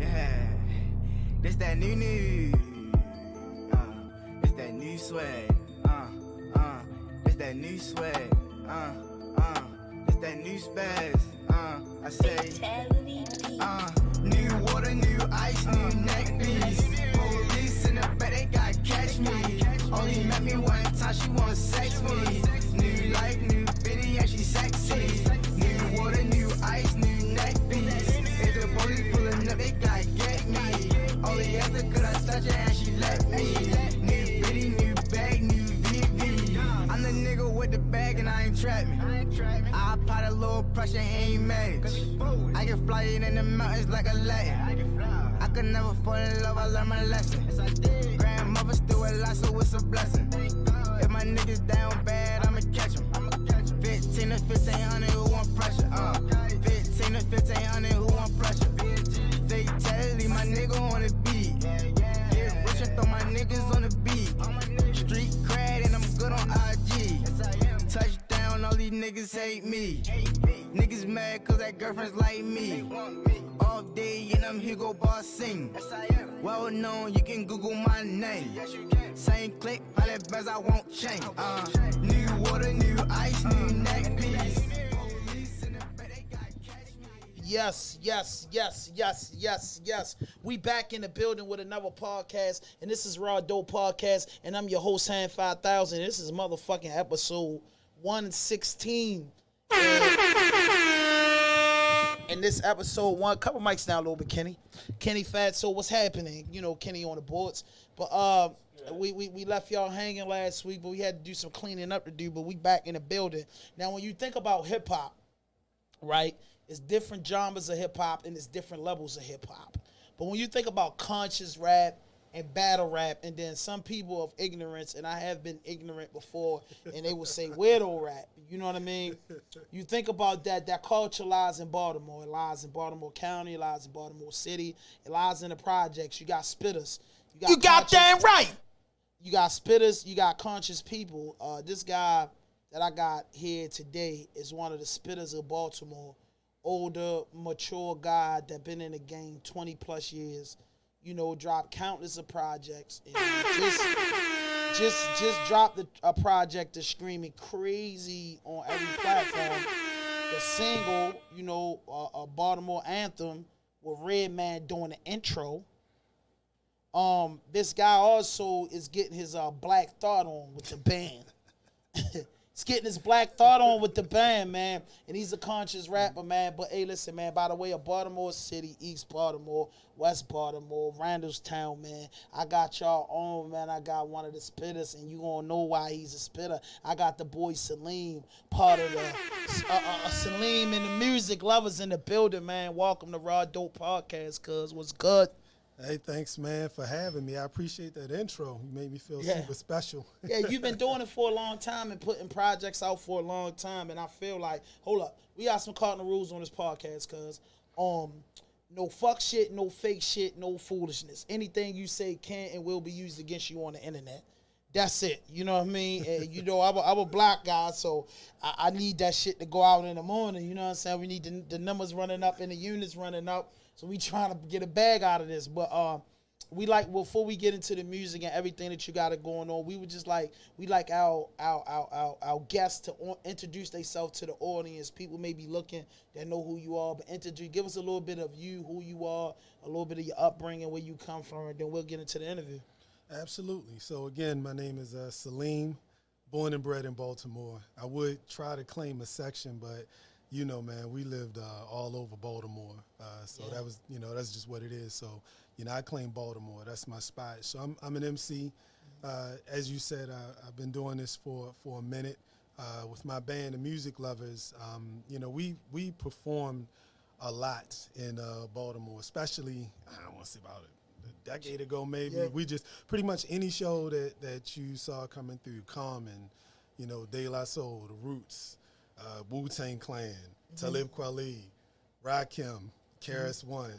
Yeah, this that new. It's that new swag. It's that new swag. It's that new spaz. I say, new water, new ice, new neck piece. Police in the back, they gotta catch me. Only met me one time, she wanna sex me. New life, new bitty, and she sexy. New water, new ice, new neck piece. If the police pulling up, they gotta get me. Only after could I touch her and she let me. New bitty, new bag, new VV. I'm the nigga with the bag and I ain't trapping. I apply a little pressure, ain't mad. I can fly it in the mountains like a Latin. I could never fall in love, I learned my lesson. Grandmother still alive, so it's a blessing. If my niggas down bad, I'ma catch 'em. 15 to 1500, who want pressure? 15 to 1500, who want pressure? Fatality, my nigga on the beat. Get rich and throw my niggas on the beat. Street cred and I'm good on IG. Touchdown, all these niggas hate me. Niggas mad cause that girlfriend's like me. Off day and I'm Hugo Boss sing. Well known, you can Google my name. Same click, all that best I won't change. New water, new ice, new neck piece. Yes. We back in the building with another podcast, and this is Rawdope Podcast, and I'm your host, Hand 5000. This is motherfucking episode 116. And this episode one, couple mics down a little bit, Kenny. Kenny Fat, so what's happening? You know, Kenny on the boards. But we left y'all hanging last week, but we had to do some cleaning up to do, but we back in the building. Now, when you think about hip-hop, right, it's different genres of hip-hop and it's different levels of hip-hop. But when you think about conscious rap and battle rap, and then some people of ignorance, and I have been ignorant before, and they will say weirdo rap. You know what I mean? You think about that culture lies in Baltimore. It lies in Baltimore County. It lies in Baltimore City. It lies in the projects. You got spitters. You got damn right. You got spitters. You got conscious people. This guy that I got here today is one of the spitters of Baltimore. Older, mature guy that been in the game 20 plus years. You know, dropped countless of projects. And just dropped a project that's screaming crazy on every platform. The single, you know, a Baltimore anthem with Redman doing the intro. This guy also is getting his Black Thought on with the band. He's getting his Black Thought on with the band, man. And he's a conscious rapper, man. But, hey, listen, man, by the way of Baltimore City, East Baltimore, West Baltimore, Randallstown, man, I got y'all on, man. I got one of the spitters, and you going to know why he's a spitter. I got the boy Saleem, part of the Saleem and the music lovers in the building, man. Welcome to Rawdope Podcast, cuz. What's good? Hey, thanks, man, for having me. I appreciate that intro. You made me feel super special. Yeah, you've been doing it for a long time and putting projects out for a long time, and I feel like, hold up, we got some cardinal rules on this podcast, cuz. No fuck shit, no fake shit, no foolishness. Anything you say can and will be used against you on the internet. That's it. You know what I mean? And, you know, I'm a black guy, so I need that shit to go out in the morning. You know what I'm saying? We need the numbers running up and the units running up. So we trying to get a bag out of this. But we like, before we get into the music and everything that you got it going on, we would just like, we like our guests to introduce themselves to the audience. People may be looking that know who you are, but give us a little bit of you, who you are, a little bit of your upbringing, where you come from, and then we'll get into the interview. Absolutely. So, again, my name is Saleem, born and bred in Baltimore. I would try to claim a section, but you know, man, we lived all over Baltimore. So that was, you know, that's just what it is. So, you know, I claim Baltimore. That's my spot. So I'm an MC. As you said, I've been doing this for a minute with my band, the Music Lovers. You know, we performed a lot in Baltimore, especially, I don't want to say about a decade ago maybe. Yeah. We just, pretty much any show that you saw coming through, Common, you know, De La Soul, The Roots, Wu-Tang Clan, Talib Kweli, Rakim, KRS One,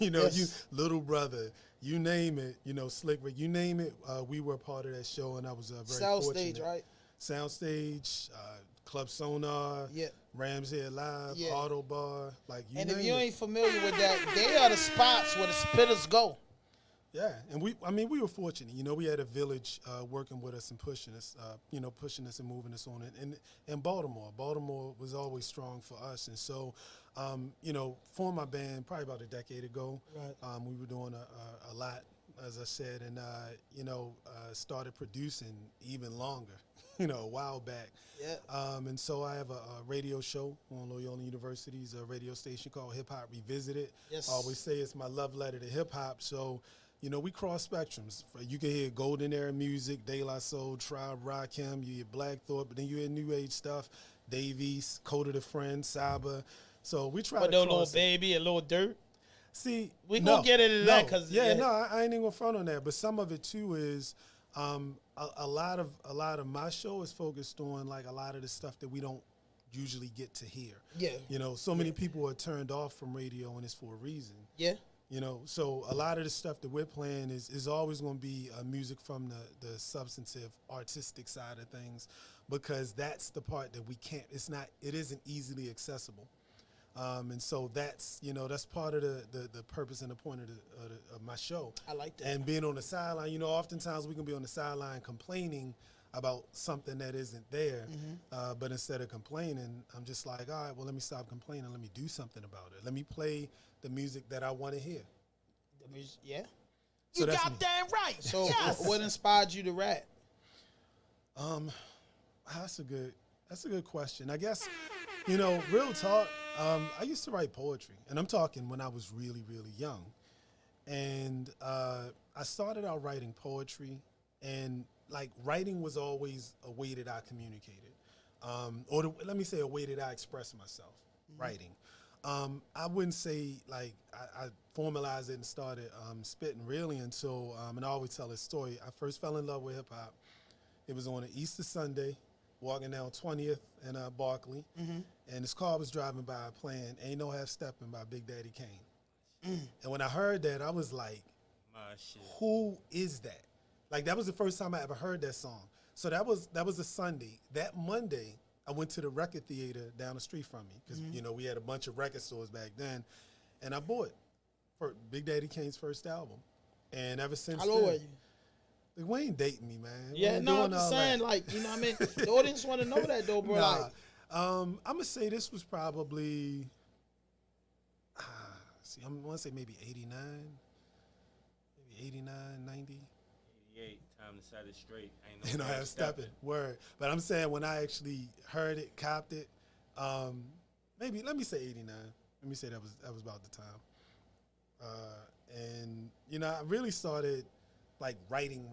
you know, you Little Brother, you name it, you know, Slick Rick, you name it, we were part of that show, and I was very fortunate. Soundstage, right? Soundstage, Club Sonar, Rams Head Live, Yeah. Auto Bar, like you And name if you it. ain't familiar with that, they are the spots where the spitters go. Yeah, and we were fortunate. You know, we had a village working with us and pushing us, pushing us and moving us on. And Baltimore was always strong for us. And so, formed my band probably about a decade ago. Right. We were doing a lot, as I said, and, started producing even longer, a while back. Yeah. And so I have a radio show on Loyola University's a radio station called Hip Hop Revisited. Yes. I always say it's my love letter to hip hop. So, we cross spectrums. You can hear golden era music, De La Soul, Tribe, Rakim, you hear Black Thought, but then you hear new age stuff, Dave East, Coda the Friend, Saba. So we try to cross Little Baby and Little Dirt. See, we gonna get into that because I ain't even gonna front on that. But some of it too is a lot of my show is focused on like a lot of the stuff that we don't usually get to hear. Yeah. So many people are turned off from radio, and it's for a reason. Yeah. So a lot of the stuff that we're playing is always going to be music from the substantive, artistic side of things, because that's the part that we can't. It isn't easily accessible, and so that's part of the purpose and the point of my show. I like that. And being on the sideline, oftentimes we can be on the sideline complaining about something that isn't there, but instead of complaining, I'm just like, all right, well, let me stop complaining. Let me do something about it. Let me play the music that I want to hear. Yeah. So You that's got me. damn right. So Yes. what inspired you to rap? That's a good question. I guess, real talk, I used to write poetry, and I'm talking when I was really, really young. And I started out writing poetry, and like writing was always a way that I communicated. Let me say a way that I expressed myself, writing. I wouldn't say like I formalized it and started spitting really until, and I always tell this story, I first fell in love with hip hop. It was on an Easter Sunday, walking down 20th and Barkley, and this car was driving by playing Ain't No Half Steppin' by Big Daddy Kane. And when I heard that, I was like, My shit. who is that? Like, that was the first time I ever heard that song. So that was a Sunday. That Monday, I went to the record theater down the street from me because, we had a bunch of record stores back then. And I bought Big Daddy Kane's first album. And ever since How old then, are you? like, we ain't dating me, man. We Yeah, ain't no, doing I'm just all saying, that. like, you know what I mean? The audience want to know that, though, bro. Nah. Like, I'm going to say this was probably, I want to say maybe 89, maybe 89, 90. 88, time to set it straight. You know, I have stepping word. But I'm saying when I actually heard it, copped it, maybe let me say 89. Let me say that was about the time. And I really started like writing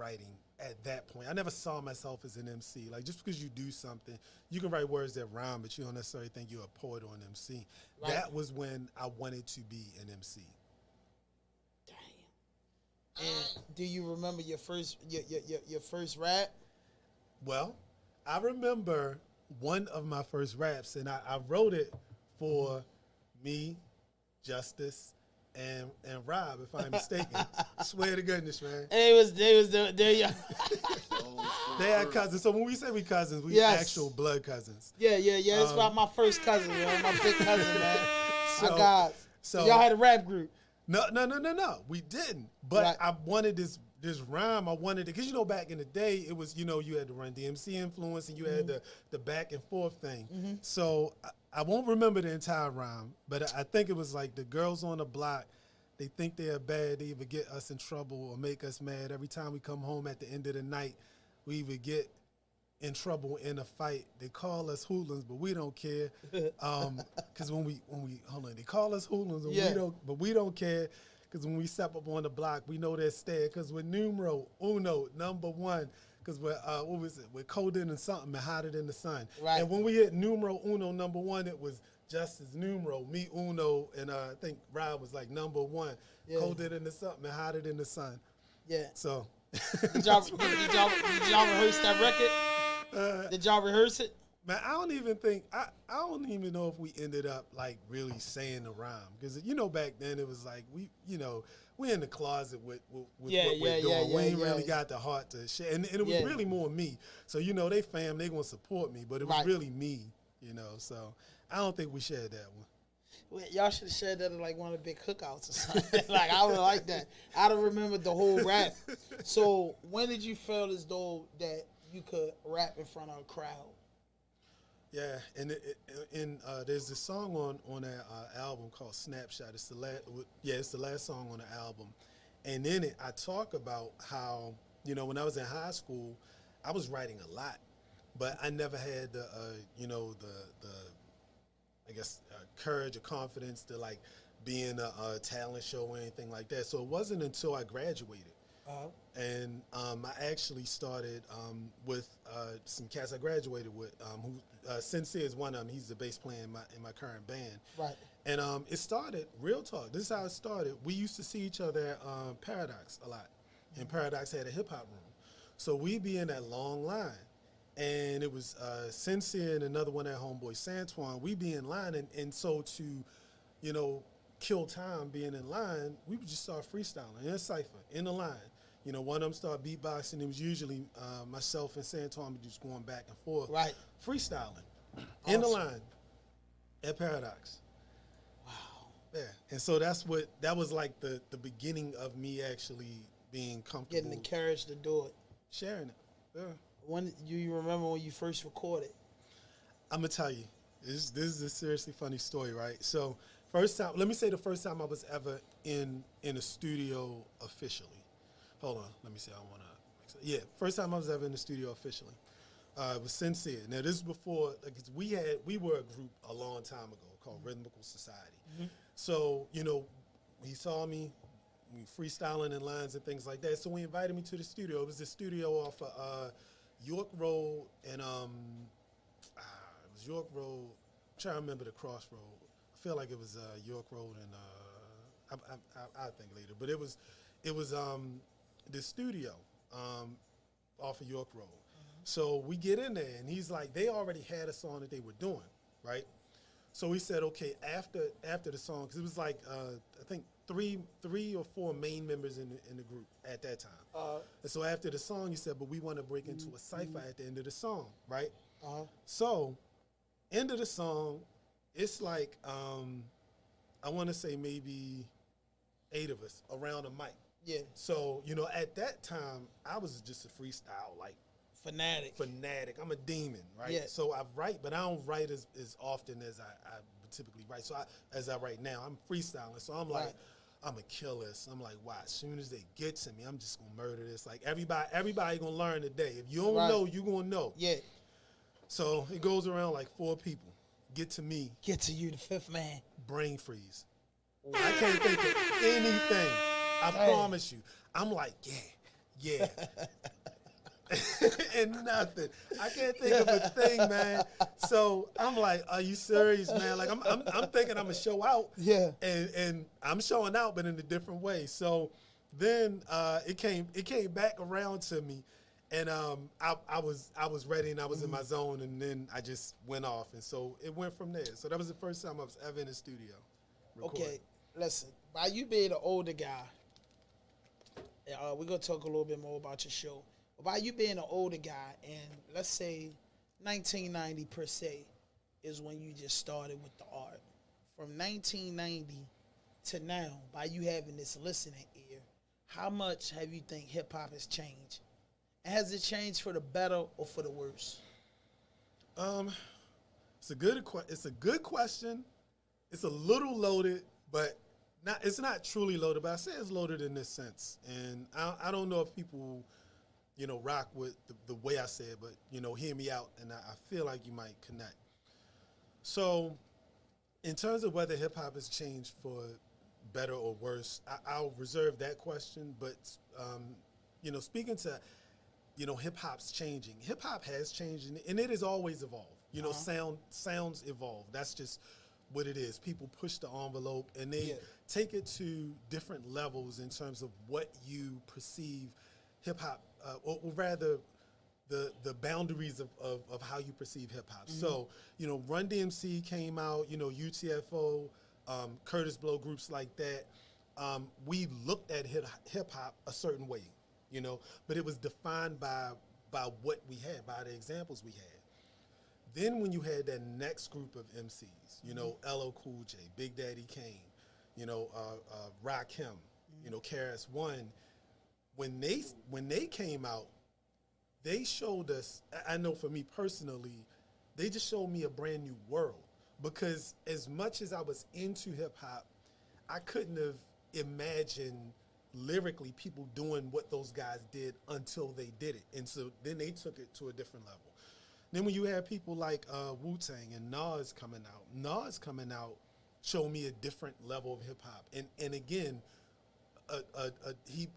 at that point. I never saw myself as an MC. Like, just because you do something, you can write words that rhyme, but you don't necessarily think you're a poet or an MC. Right. That was when I wanted to be an MC. damn. And do you remember your first your first rap? Well, I remember one of my first raps, and I wrote it for me, Justice, and Rob, if I'm mistaken. Swear to goodness, man. They was there. Yeah, They had cousins. So when we say we cousins, we Yes. actual blood cousins. yeah. It's about my first cousin, man. My big cousin, man. My So- God. So Y'all had a rap group. No. We didn't. But Right. I wanted this rhyme. I wanted it because back in the day it was you had the Run DMC influence and you had the back and forth thing. So I won't remember the entire rhyme, but I think it was like the girls on the block. They think they are bad. They either get us in trouble or make us mad. Every time we come home at the end of the night, we either get in trouble in a fight. They call us hoodlums, but we don't care. Because when we hold on, they call us hoodlums, and we don't care. Because when we step up on the block, we know they're stare. Because we're numero uno, number one. Because we're we're colder than something and hotter than the sun. Right. And when we hit numero uno, number one, it was just as numero, me uno, and I think Rob was like number one, colder than the something and hotter than the sun. Yeah. So. Did y'all rehearse that record? Did y'all rehearse it? Man, I don't even think I don't even know if we ended up like really saying the rhyme because back then it was like we in the closet with what we're doing. We ain't really got the heart to share, and it was really more me. So they fam, they gonna support me, but it was really me. So I don't think we shared that one. Wait, y'all should have shared that at like one of the big cookouts or something. Like I would like that. I'd have remembered the whole rap. So when did you feel as though that you could rap in front of a crowd? Yeah, and there's this song on that album called Snapshot. It's the last song on the album, and in it I talk about how when I was in high school, I was writing a lot, but I never had the I guess courage or confidence to like be in a talent show or anything like that. So it wasn't until I graduated. And I actually started with some cats I graduated with. Who Sincere is one of them. He's the bass player in my current band. Right. And it started, real talk, this is how it started. We used to see each other at Paradox a lot. And Paradox had a hip-hop room. So we'd be in that long line. And it was Sincere and another one at Homeboy Santuan. We'd be in line. And so to, kill time being in line, we would just start freestyling in a cypher, in the line. One of them started beatboxing. It was usually myself and Santuan just going back and forth. Right. Freestyling in the line at Paradox. Wow. Yeah. And so that was like the beginning of me actually being comfortable. Getting the courage to do it. Sharing it. Yeah. When you remember when you first recorded? I'm going to tell you. This is a seriously funny story, right? So let me say the first time I was ever in a studio officially. Hold on, let me see. First time I was ever in the studio officially. It was Sincere. Now this is before, because we were a group a long time ago called Rhythmical Society. Mm-hmm. So he saw me, we freestyling in lines and things like that. So he invited me to the studio. It was the studio off of York Road and it was York Road. I'm trying to remember the crossroad. I feel like it was York Road and I'll think later. But it was the studio off of York Road. Mm-hmm. So we get in there, and he's like, they already had a song that they were doing, right? So we said, okay, after the song, because it was like, I think three or four main members in the group at that time. And so after the song, he said, but we want to break into a cypher at the end of the song, right? So end of the song, it's like, I want to say maybe 8 of us around a mic. Yeah. So, at that time, I was just a freestyle, like, fanatic. I'm a demon, right? Yeah. So I write, but I don't write as often as I would typically write. So as I write now, I'm freestyling. So I'm like, I'm going to kill this. I'm like, wow, as soon as they get to me, I'm just going to murder this. Like, everybody going to learn today. If you don't know, you're going to know. Yeah. So it goes around like 4 people. Get to me. Get to you, the 5th man. Brain freeze. I can't think of anything. I promise you. I'm like, yeah. And nothing. I can't think of a thing, man. So I'm like, are you serious, man? Like I'm thinking I'm gonna show out. Yeah. And I'm showing out, but in a different way. So then it came back around to me, and I was ready and I was in my zone, and then I just went off, and so it went from there. So that was the first time I was ever in the studio recording. Okay, listen. By you being an older guy, we're gonna talk a little bit more about your show. But by you being an older guy, and let's say 1990 per se is when you just started with the art. From 1990 to now, by you having this listening ear, how much have you think hip hop has changed? And has it changed for the better or for the worse? It's a good question. It's a little loaded, but it's not truly loaded. But I say it's loaded in this sense, and I don't know if people, rock with the way I say it, but hear me out, and I feel like you might connect. So, in terms of whether hip hop has changed for better or worse, I'll reserve that question. But speaking to hip hop's changing. Hip hop has changed, and it has always evolved. Sounds evolve. That's just what it is. People push the envelope, and they take it to different levels in terms of what you perceive hip hop, or rather, the boundaries of how you perceive hip hop. Mm-hmm. So, Run DMC came out. UTFO, Curtis Blow, groups like that. We looked at hip hop a certain way. But it was defined by what we had, by the examples we had. Then when you had that next group of MCs, you know, LL Cool J, Big Daddy Kane, you know, Rakim, you know, KRS One, when they came out, they showed us. I know for me personally, they just showed me a brand new world. Because as much as I was into hip hop, I couldn't have imagined lyrically people doing what those guys did until they did it. And so then they took it to a different level. Then when you have people like Wu-Tang and Nas coming out showed me a different level of hip hop. And again, he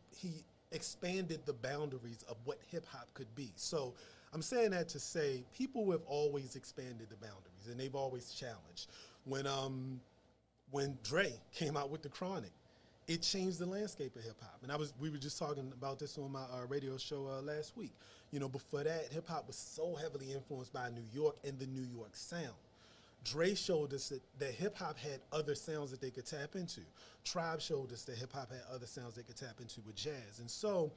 expanded the boundaries of what hip hop could be. So I'm saying that to say people have always expanded the boundaries and they've always challenged. When Dre came out with The Chronic, it changed the landscape of hip hop. And we were just talking about this on my radio show last week. You know, before that, hip hop was so heavily influenced by New York and the New York sound. Dre showed us that hip hop had other sounds that they could tap into. Tribe showed us that hip hop had other sounds they could tap into with jazz. And so,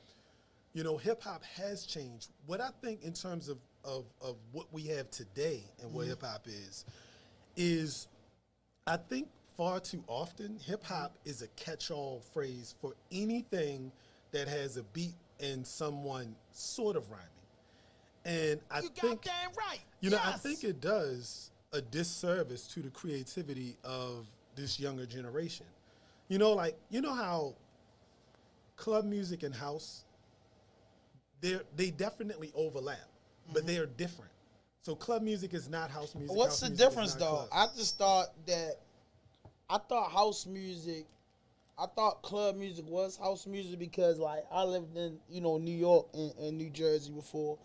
you know, hip hop has changed. What I think in terms of what we have today and what hip hop is I think far too often hip hop is a catch-all phrase for anything that has a beat and someone sort of rhyming. And I think, damn right. you know, I think it does a disservice to the creativity of this younger generation. You know, like, you know how club music and house, they definitely overlap, but they are different. So club music is not house music. What's the difference, though? I just thought house music, I thought club music was house music because, like, I lived in, you know, New York and New Jersey before,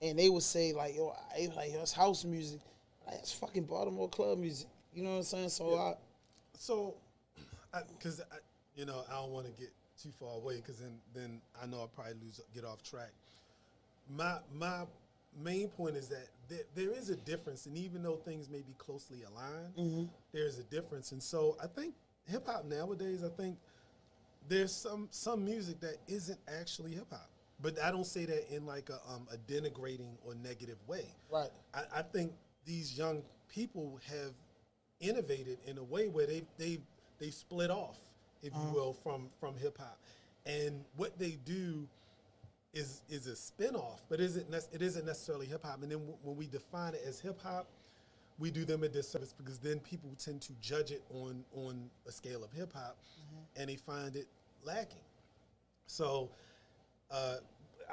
and they would say, like, yo, it's house music. Like, it's fucking Baltimore club music. You know what I'm saying? So, yeah. Because you know, I don't want to get too far away because then I know I'll probably get off track. My main point is that there is a difference, and even though things may be closely aligned, there's a difference. And so I think hip hop nowadays, I think there's some music that isn't actually hip hop. But I don't say that in like a denigrating or negative way. Right. I think these young people have innovated in a way where they split off, if you will, from hip hop, and what they do is a spin-off, but it isn't necessarily hip hop. And then when we define it as hip hop, we do them a disservice because then people tend to judge it on a scale of hip hop, and they find it lacking. So I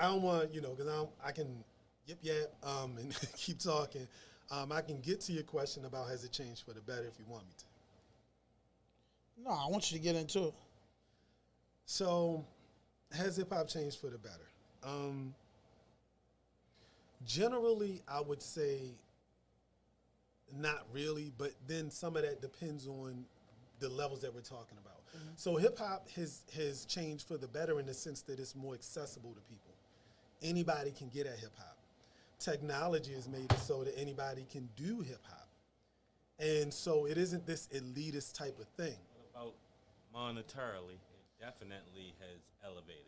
don't want, you know, because I can yip and keep talking. I can get to your question about has it changed for the better if you want me to. No, I want you to get into it. So, has hip hop changed for the better? Generally, I would say not really, but then some of that depends on the levels that we're talking about. So hip hop has changed for the better in the sense that it's more accessible to people. Anybody can get at hip hop. Technology has made it so that anybody can do hip hop. And so it isn't this elitist type of thing. What about monetarily? It definitely has elevated.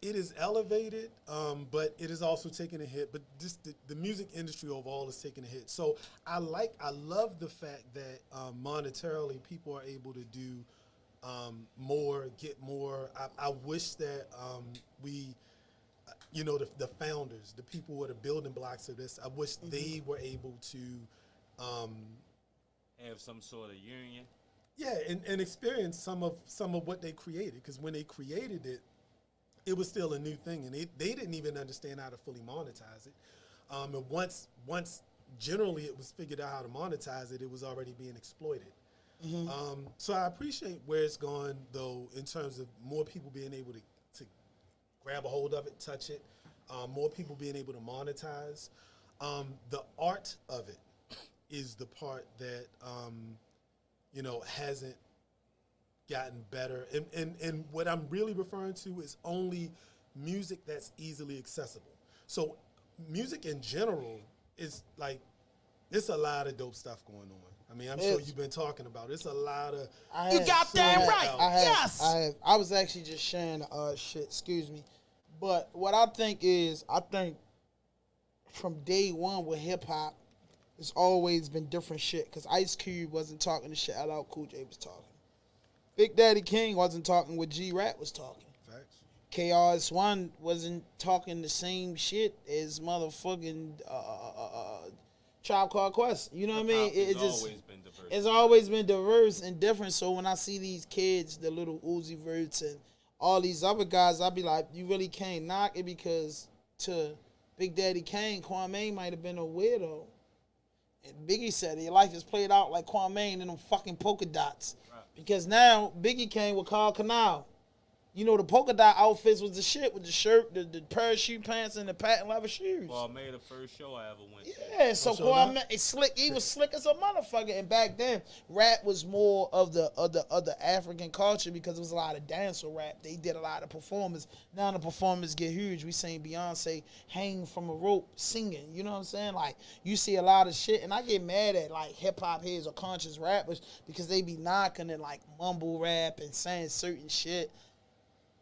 It is elevated, but it is also taking a hit. But just the music industry overall is taking a hit. So I love the fact that monetarily people are able to do more, get more. I wish that we, you know, the founders, the people who are the building blocks of this, I wish they were able to have some sort of union. Yeah, and experience some of what they created. Because when they created it, it was still a new thing, and they didn't even understand how to fully monetize it. And once generally it was figured out how to monetize it, it was already being exploited. So I appreciate where it's gone, though, in terms of more people being able to grab a hold of it, touch it, more people being able to monetize. The art of it is the part that, you know, hasn't gotten better. And what I'm really referring to is only music that's easily accessible. So music in general is like, it's a lot of dope stuff going on. I mean, I'm sure you've been talking about it. It's a lot of... You got damn right. Yes. I was actually just sharing shit, excuse me. But what I think is, from day one with hip hop, it's always been different shit. Because Ice Cube wasn't talking the shit LL Cool J was talking. Big Daddy King wasn't talking what G-Rap was talking. Facts. KRS-One wasn't talking the same shit as motherfucking Tribe Called Quest. You know what I mean? It's always been diverse and different. So when I see these kids, the little Uzi Verts and all these other guys, I be like, you really can't knock it because to Big Daddy Kane, Kwame might have been a weirdo. And Biggie said your life is played out like Kwame and them fucking polka dots. Right. Because now Biggie came with Carl Canal. You know, the polka dot outfits was the shit with the shirt, the parachute pants, and the patent leather shoes. Well, I made the first show I ever went to. Yeah, so Kwame, it's slick. He was slick as a motherfucker. And back then, rap was more of the African culture because there was a lot of dancehall rap. They did a lot of performers. Now the performers get huge. We seen Beyonce hang from a rope singing. You know what I'm saying? Like, you see a lot of shit. And I get mad at, like, hip-hop heads or conscious rappers because they be knocking and, like, mumble rap and saying certain shit.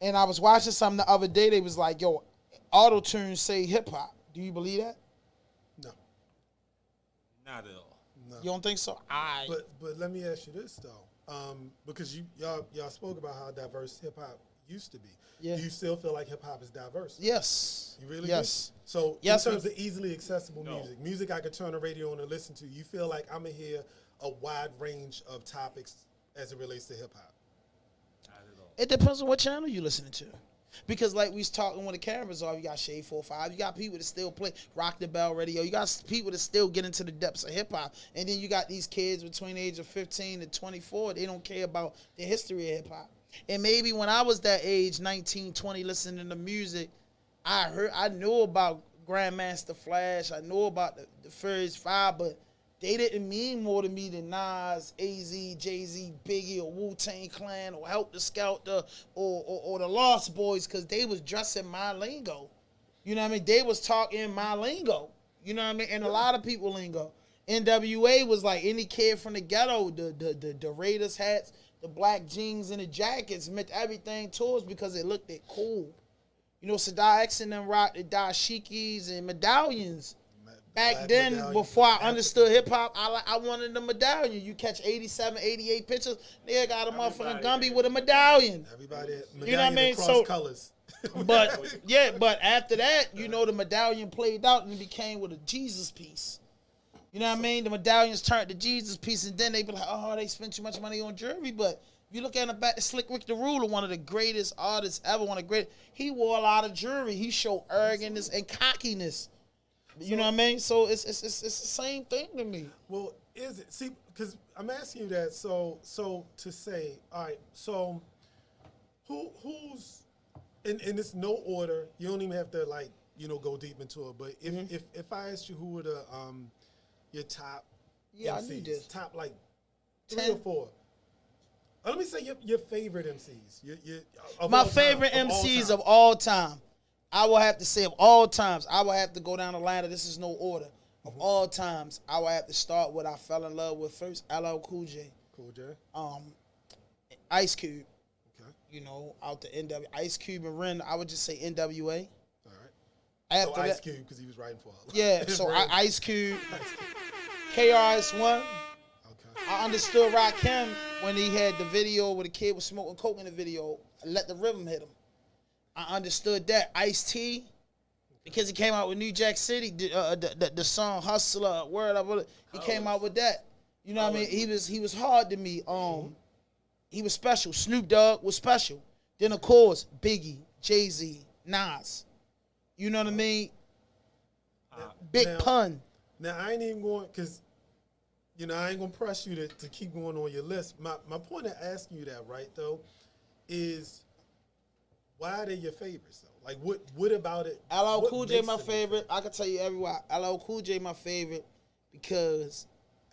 And I was watching something the other day. They was like, yo, auto-tune say hip-hop. Do you believe that? No. Not at all. No. You don't think so? But let me ask you this, though. Because y'all spoke about how diverse hip-hop used to be. Yeah. Do you still feel like hip-hop is diverse? Yes. You really yes. do? So yes, in terms of easily accessible music I could turn the radio on and listen to, you feel like I'm going to hear a wide range of topics as it relates to hip-hop? It depends on what channel you're listening to. Because like we was talking when the cameras off, you got Shade 45, you got people that still play Rock the Bell Radio, you got people that still get into the depths of hip-hop, and then you got these kids between the age of 15 and 24, they don't care about the history of hip-hop. And maybe when I was that age, 19, 20, listening to music, I knew about Grandmaster Flash, I knew about the first five, but they didn't mean more to me than Nas, AZ, Jay-Z, Biggie, or Wu-Tang Clan, or Help the Scout, or the Lost Boys, because they was dressing my lingo. You know what I mean? They was talking my lingo. You know what I mean? And a lot of people lingo. NWA was like any kid from the ghetto, the Raiders hats, the black jeans, and the jackets meant everything to us because it looked it cool. You know, Sadat X and them rocked the dashikis and medallions. Back then, before I understood hip-hop, I wanted the medallion. You catch 87, 88 pictures, they got a motherfucking Gumby with a medallion. Everybody, you know what I mean? So, colors. but after that, you know, the medallion played out and it became with a Jesus piece. You know what I mean? The medallions turned to Jesus piece, and then they be like, oh, they spent too much money on jewelry. But if you look at him back to Slick Rick the Ruler, one of the greatest artists ever, he wore a lot of jewelry. He showed arrogance and cockiness. You know what I mean? So it's the same thing to me. Well, is it? See, because I'm asking you that. So to say, all right. So who's in this no order? You don't even have to go deep into it. But if I asked you who were the your top MCs, I need this. top 10 3 or 4. Let me say your favorite MCs. My favorite MCs of all time. I will have to say of all times, I will have to go down the line of this is no order. Of all times, I will have to start what I fell in love with first, LL Cool J. Cool J. Ice Cube. Okay. You know, out the NW. Ice Cube and Ren, I would just say NWA. All right. After Ice Cube, because he was writing for all. Yeah, so Ice Cube, KRS-One. Okay. I understood Rakim when he had the video where the kid was smoking coke in the video. Let the rhythm hit him. I understood that. Ice-T, because he came out with New Jack City, the song Hustler, Word Up, he came out with that. You know what I mean? He was hard to me. He was special. Snoop Dogg was special. Then of course Biggie, Jay-Z, Nas. You know what I mean? Big Pun. Now I ain't even going because I ain't gonna press you to keep going on your list. My point of asking you that, right, though, is why are they your favorites, though? Like, what about it? LL Cool J my favorite. I can tell you everywhere. LL Cool J my favorite because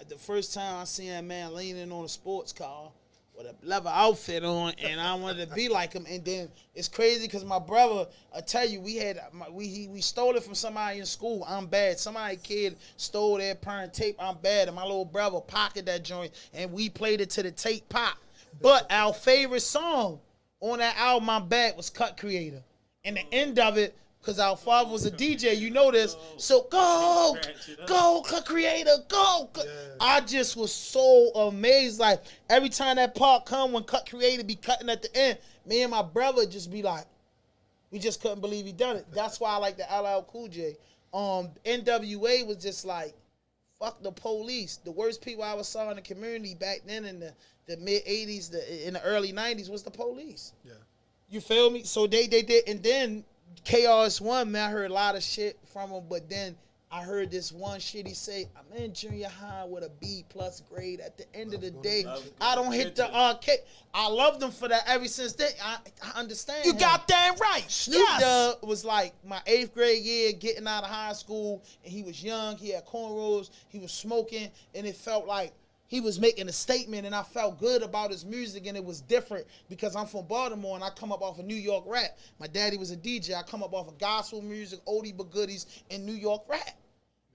the first time I seen that man leaning on a sports car with a leather outfit on, and I wanted to be like him. And then it's crazy because my brother, I tell you, we stole it from somebody in school. I'm bad. Somebody kid stole their parent tape. I'm bad. And my little brother pocketed that joint, and we played it to the tape pop. But our favorite song on that album, I'm Bad, was Cut Creator. And the end of it, Because our father was a DJ, you know this. So go, Cut Creator, go. Yeah. I just was so amazed. Like, every time that part come, when Cut Creator be cutting at the end, me and my brother just be like, we just couldn't believe he done it. That's why I like the LL Cool J. NWA was just like, fuck the police. The worst people I ever saw in the community back then in the mid-'80s, in the early 90s was the police. Yeah. You feel me? So they did, and then KRS-One, man, I heard a lot of shit from him, but then I heard this one shit he say, I'm in junior high with a B+ grade. At the end of the day, I don't hit the arcade. I loved him for that ever since then. I understand You him. got that right. Snoop Dogg was like my 8th grade year, getting out of high school, and he was young, he had cornrows, he was smoking, and it felt like he was making a statement, and I felt good about his music, and it was different because I'm from Baltimore, and I come up off of New York rap. My daddy was a DJ. I come up off of gospel music, oldie but goodies, and New York rap.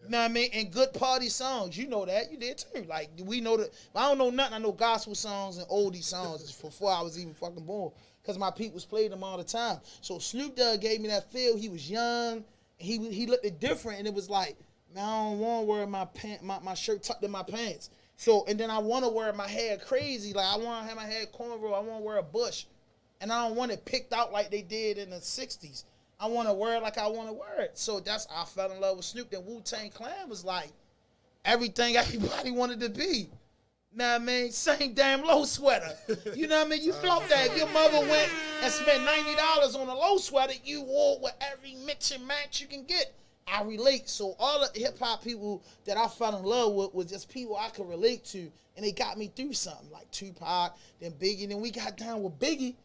You know what I mean? And good party songs. You know that. You did too. Like, we know that. I don't know nothing. I know gospel songs and oldie songs before I was even fucking born because my peoples played them all the time. So Snoop Dogg gave me that feel. He was young. He looked different, and it was like, man, I don't want to wear my shirt tucked in my pants. So, and then I want to wear my hair crazy. Like, I want to have my hair cornrow. I want to wear a bush. And I don't want it picked out like they did in the 60s. I want to wear it like I want to wear it. So that's how I fell in love with Snoop. And Wu-Tang Clan was like everything everybody wanted to be. Know what I mean? Same damn low sweater. You know what I mean? You felt that. If your mother went and spent $90 on a low sweater, you wore with every mix and match you can get. I relate. So all the hip-hop people that I fell in love with was just people I could relate to, and they got me through something, like Tupac, then Biggie. Then we got down with Biggie.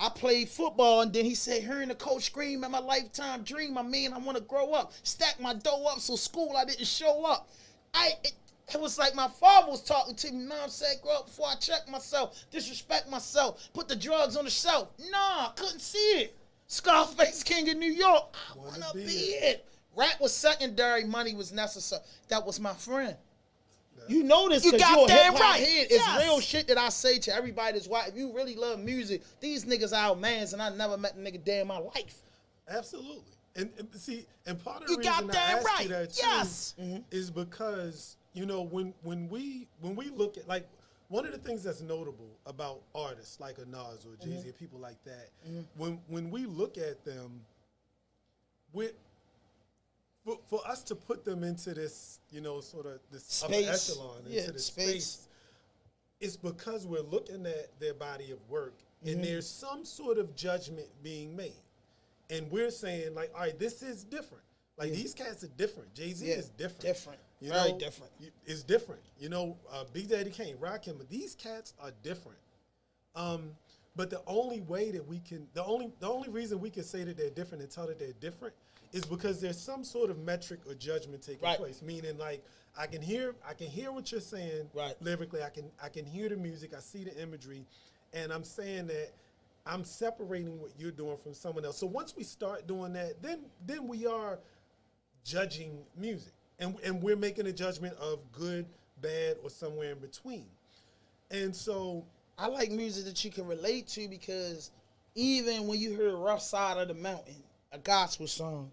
I played football, and then he said, hearing the coach scream at my lifetime dream, I want to grow up, stack my dough up so school I didn't show up. It was like my father was talking to me. Mom said, grow up before I check myself, disrespect myself, put the drugs on the shelf. Nah, I couldn't see it. Scarface King of New York, I want to be it. Rap was secondary, money was necessary. That was my friend. You know this because you're a hip-hop right. head. It's real shit that I say to everybody that's white. If you really love music, these niggas our mans, and I never met a nigga day in my life. Absolutely. And see, and part of the You reason got I that asked right. you that too Yes. is because, you know, when we look at, like, one of the things that's notable about artists like a Nas or a Jay-Z or people like that, when we look at them, for us to put them into this, you know, sort of this Space. upper echelon, into this space, it's because we're looking at their body of work and there's some sort of judgment being made. And we're saying, like, all right, this is different. Like, these cats are different. Jay-Z is different. Different. You Very know, different. It's different. You know, Big Daddy Kane, Rakim, but these cats are different. But the only way that we can, the only reason we can say that they're different and tell that they're different is because there's some sort of metric or judgment taking place. Meaning, like, I can hear what you're saying lyrically. I can hear the music. I see the imagery, and I'm saying that I'm separating what you're doing from someone else. So once we start doing that, then we are judging music, and we're making a judgment of good, bad, or somewhere in between. And so I like music that you can relate to because even when you hear Rough Side of the Mountain, a gospel song,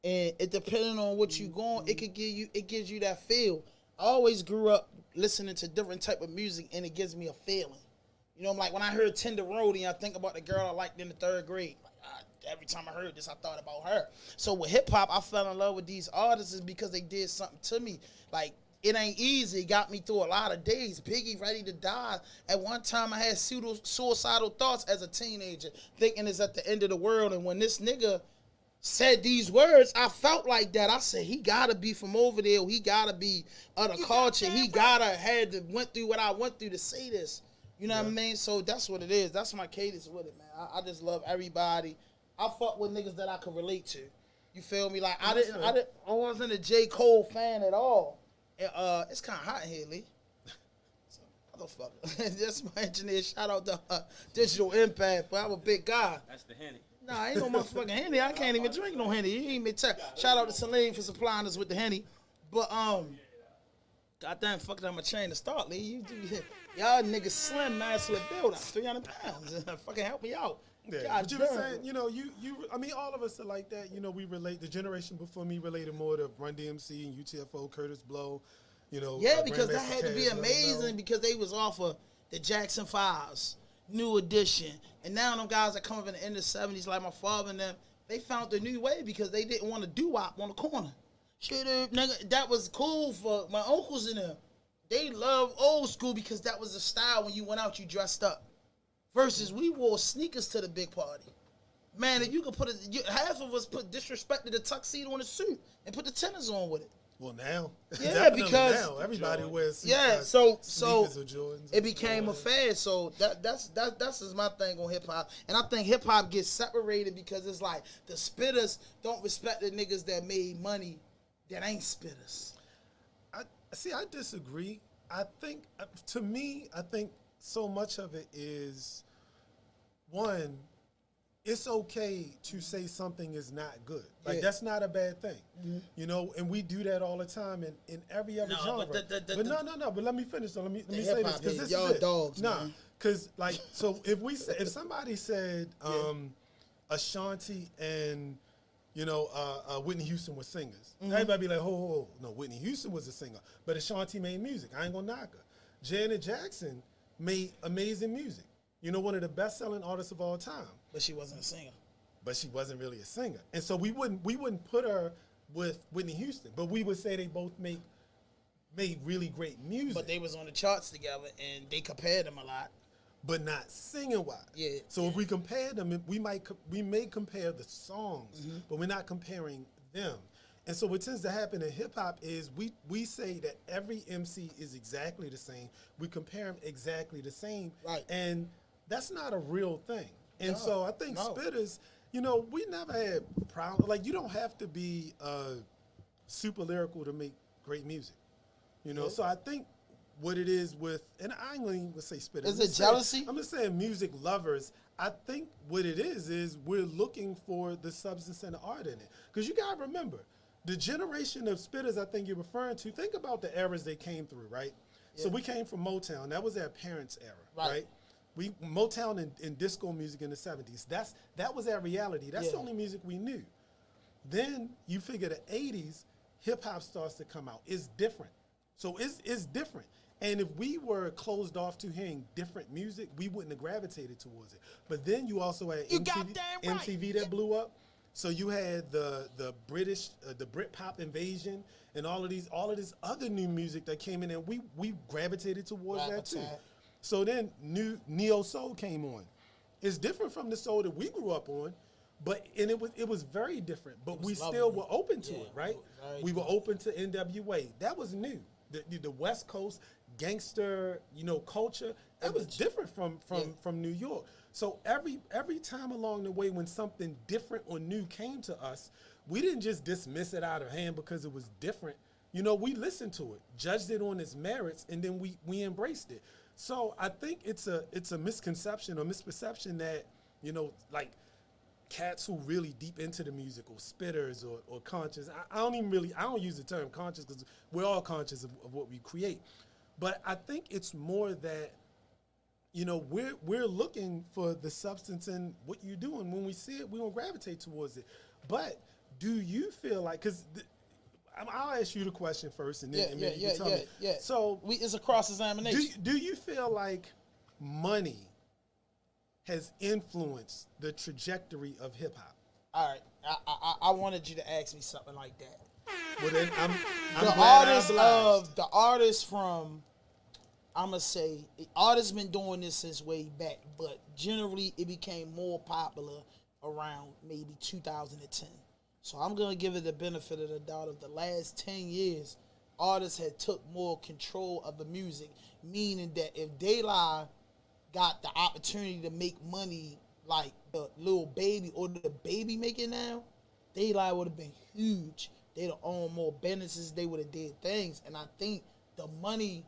and it depending on what you going, it gives you that feel. I always grew up listening to different type of music, and it gives me a feeling. You know, like when I heard Tenderoni, I think about the girl I liked in the 3rd grade. Like, every time I heard this, I thought about her. So with hip hop, I fell in love with these artists is because they did something to me. Like, it ain't easy. It got me through a lot of days. Biggie ready to die. At one time, I had suicidal thoughts as a teenager, thinking it's at the end of the world. And when this nigga said these words, I felt like that. I said, he gotta be from over there. He gotta be of the culture. He gotta had to went through what I went through to say this. You know what I mean? So that's what it is. That's my cadence with it, man. I just love everybody. I fuck with niggas that I could relate to. You feel me? Like I wasn't a J. Cole fan at all. It's kind of hot in here, Lee. So, motherfucker. That's my engineer. Shout out to Digital Impact. But I'm a big guy. That's the Henny. Nah, ain't no motherfucking Henny. I can't even drink no Henny. You ain't even shout out to Saleem for supplying us with the Henny. But goddamn, fucking up my chain to start, Lee. Y'all niggas slim, massive build. I'm 300 pounds. Fucking help me out. Yeah, God but you were damn. saying, I mean, all of us are like that. We relate. The generation before me related more to Run DMC and UTFO, Curtis Blow. Yeah, because that Grandmaster had to be Caz, Mellow amazing Mellow. because they was off of the Jackson 5s, New Edition. And now them guys that come up in the end of the 70s, like my father and them, they found the new way because they didn't want to doo-wop on the corner. Shit, nigga, that was cool for my uncles and them. They love old school because that was the style when you went out, you dressed up. Versus we wore sneakers to the big party. Man, if you could half of us disrespected the tuxedo on the suit and put the tennis on with it. Well, now, Yeah, definitely because now everybody wears sneakers or Jordans. It became a fad. So that's just my thing on hip hop, and I think hip hop gets separated because it's like the spitters don't respect the niggas that made money that ain't spitters. I disagree. I think so much of it is one. It's okay to say something is not good. Like, that's not a bad thing. Mm-hmm. And we do that all the time in every other genre. But let me finish. Let me say this, because this is it. Dogs, because so if somebody said Ashanti and Whitney Houston were singers, everybody be like, oh, no, Whitney Houston was a singer, but Ashanti made music. I ain't gonna knock her. Janet Jackson made amazing music. One of the best-selling artists of all time. But she wasn't a singer. But she wasn't really a singer. And so we wouldn't put her with Whitney Houston, but we would say they both made really great music. But they was on the charts together, and they compared them a lot. But not singing-wise. Yeah. So if we compare them, we may compare the songs, but we're not comparing them. And so what tends to happen in hip-hop is we say that every MC is exactly the same. We compare them exactly the same. Right. And that's not a real thing. And so I think spitters, we never had problems. Like, you don't have to be super lyrical to make great music. So I think what it is with, and I ain't going to say spitters. Is it jealousy? I'm just saying music lovers. I think what it is we're looking for the substance and the art in it. Because you got to remember, the generation of spitters I think you're referring to, think about the eras they came through, right? Yeah. So we came from Motown. That was our parents' era, right? Motown and disco music in the 70s. That was our reality. That's the only music we knew. Then you figure the 80s, hip hop starts to come out. It's different. So it's different. And if we were closed off to hearing different music, we wouldn't have gravitated towards it. But then you also had MTV that blew up. So you had the British, the Britpop invasion, and all of this other new music that came in, and we gravitated towards that too. So then neo soul came on. It's different from the soul that we grew up on, and it was very different. But we still were open to it, right? We were open to NWA. That was new. The West Coast gangster, culture. That was different from New York. So every time along the way when something different or new came to us, we didn't just dismiss it out of hand because it was different. We listened to it, judged it on its merits, and then we embraced it. So I think it's a misconception or misperception that, like cats who really deep into the music or spitters or conscious. I don't use the term conscious because we're all conscious of what we create. But I think it's more that, we're looking for the substance in what you're doing. When we see it, we won't gravitate towards it. But do you feel like, because I'll ask you the question first, and then maybe you can tell me. Yeah. So it's a cross-examination. Do you feel like money has influenced the trajectory of hip hop? All right, I wanted you to ask me something like that. Well, then I'm the artist from, I'm gonna say, artists been doing this since way back, but generally it became more popular around maybe 2010. So I'm gonna give it the benefit of the doubt of the last 10 years, artists had took more control of the music, meaning that if De La got the opportunity to make money like the Lil Baby or the Baby making now, De La would have been huge. They'd have owned more businesses. They would have did things. And I think the money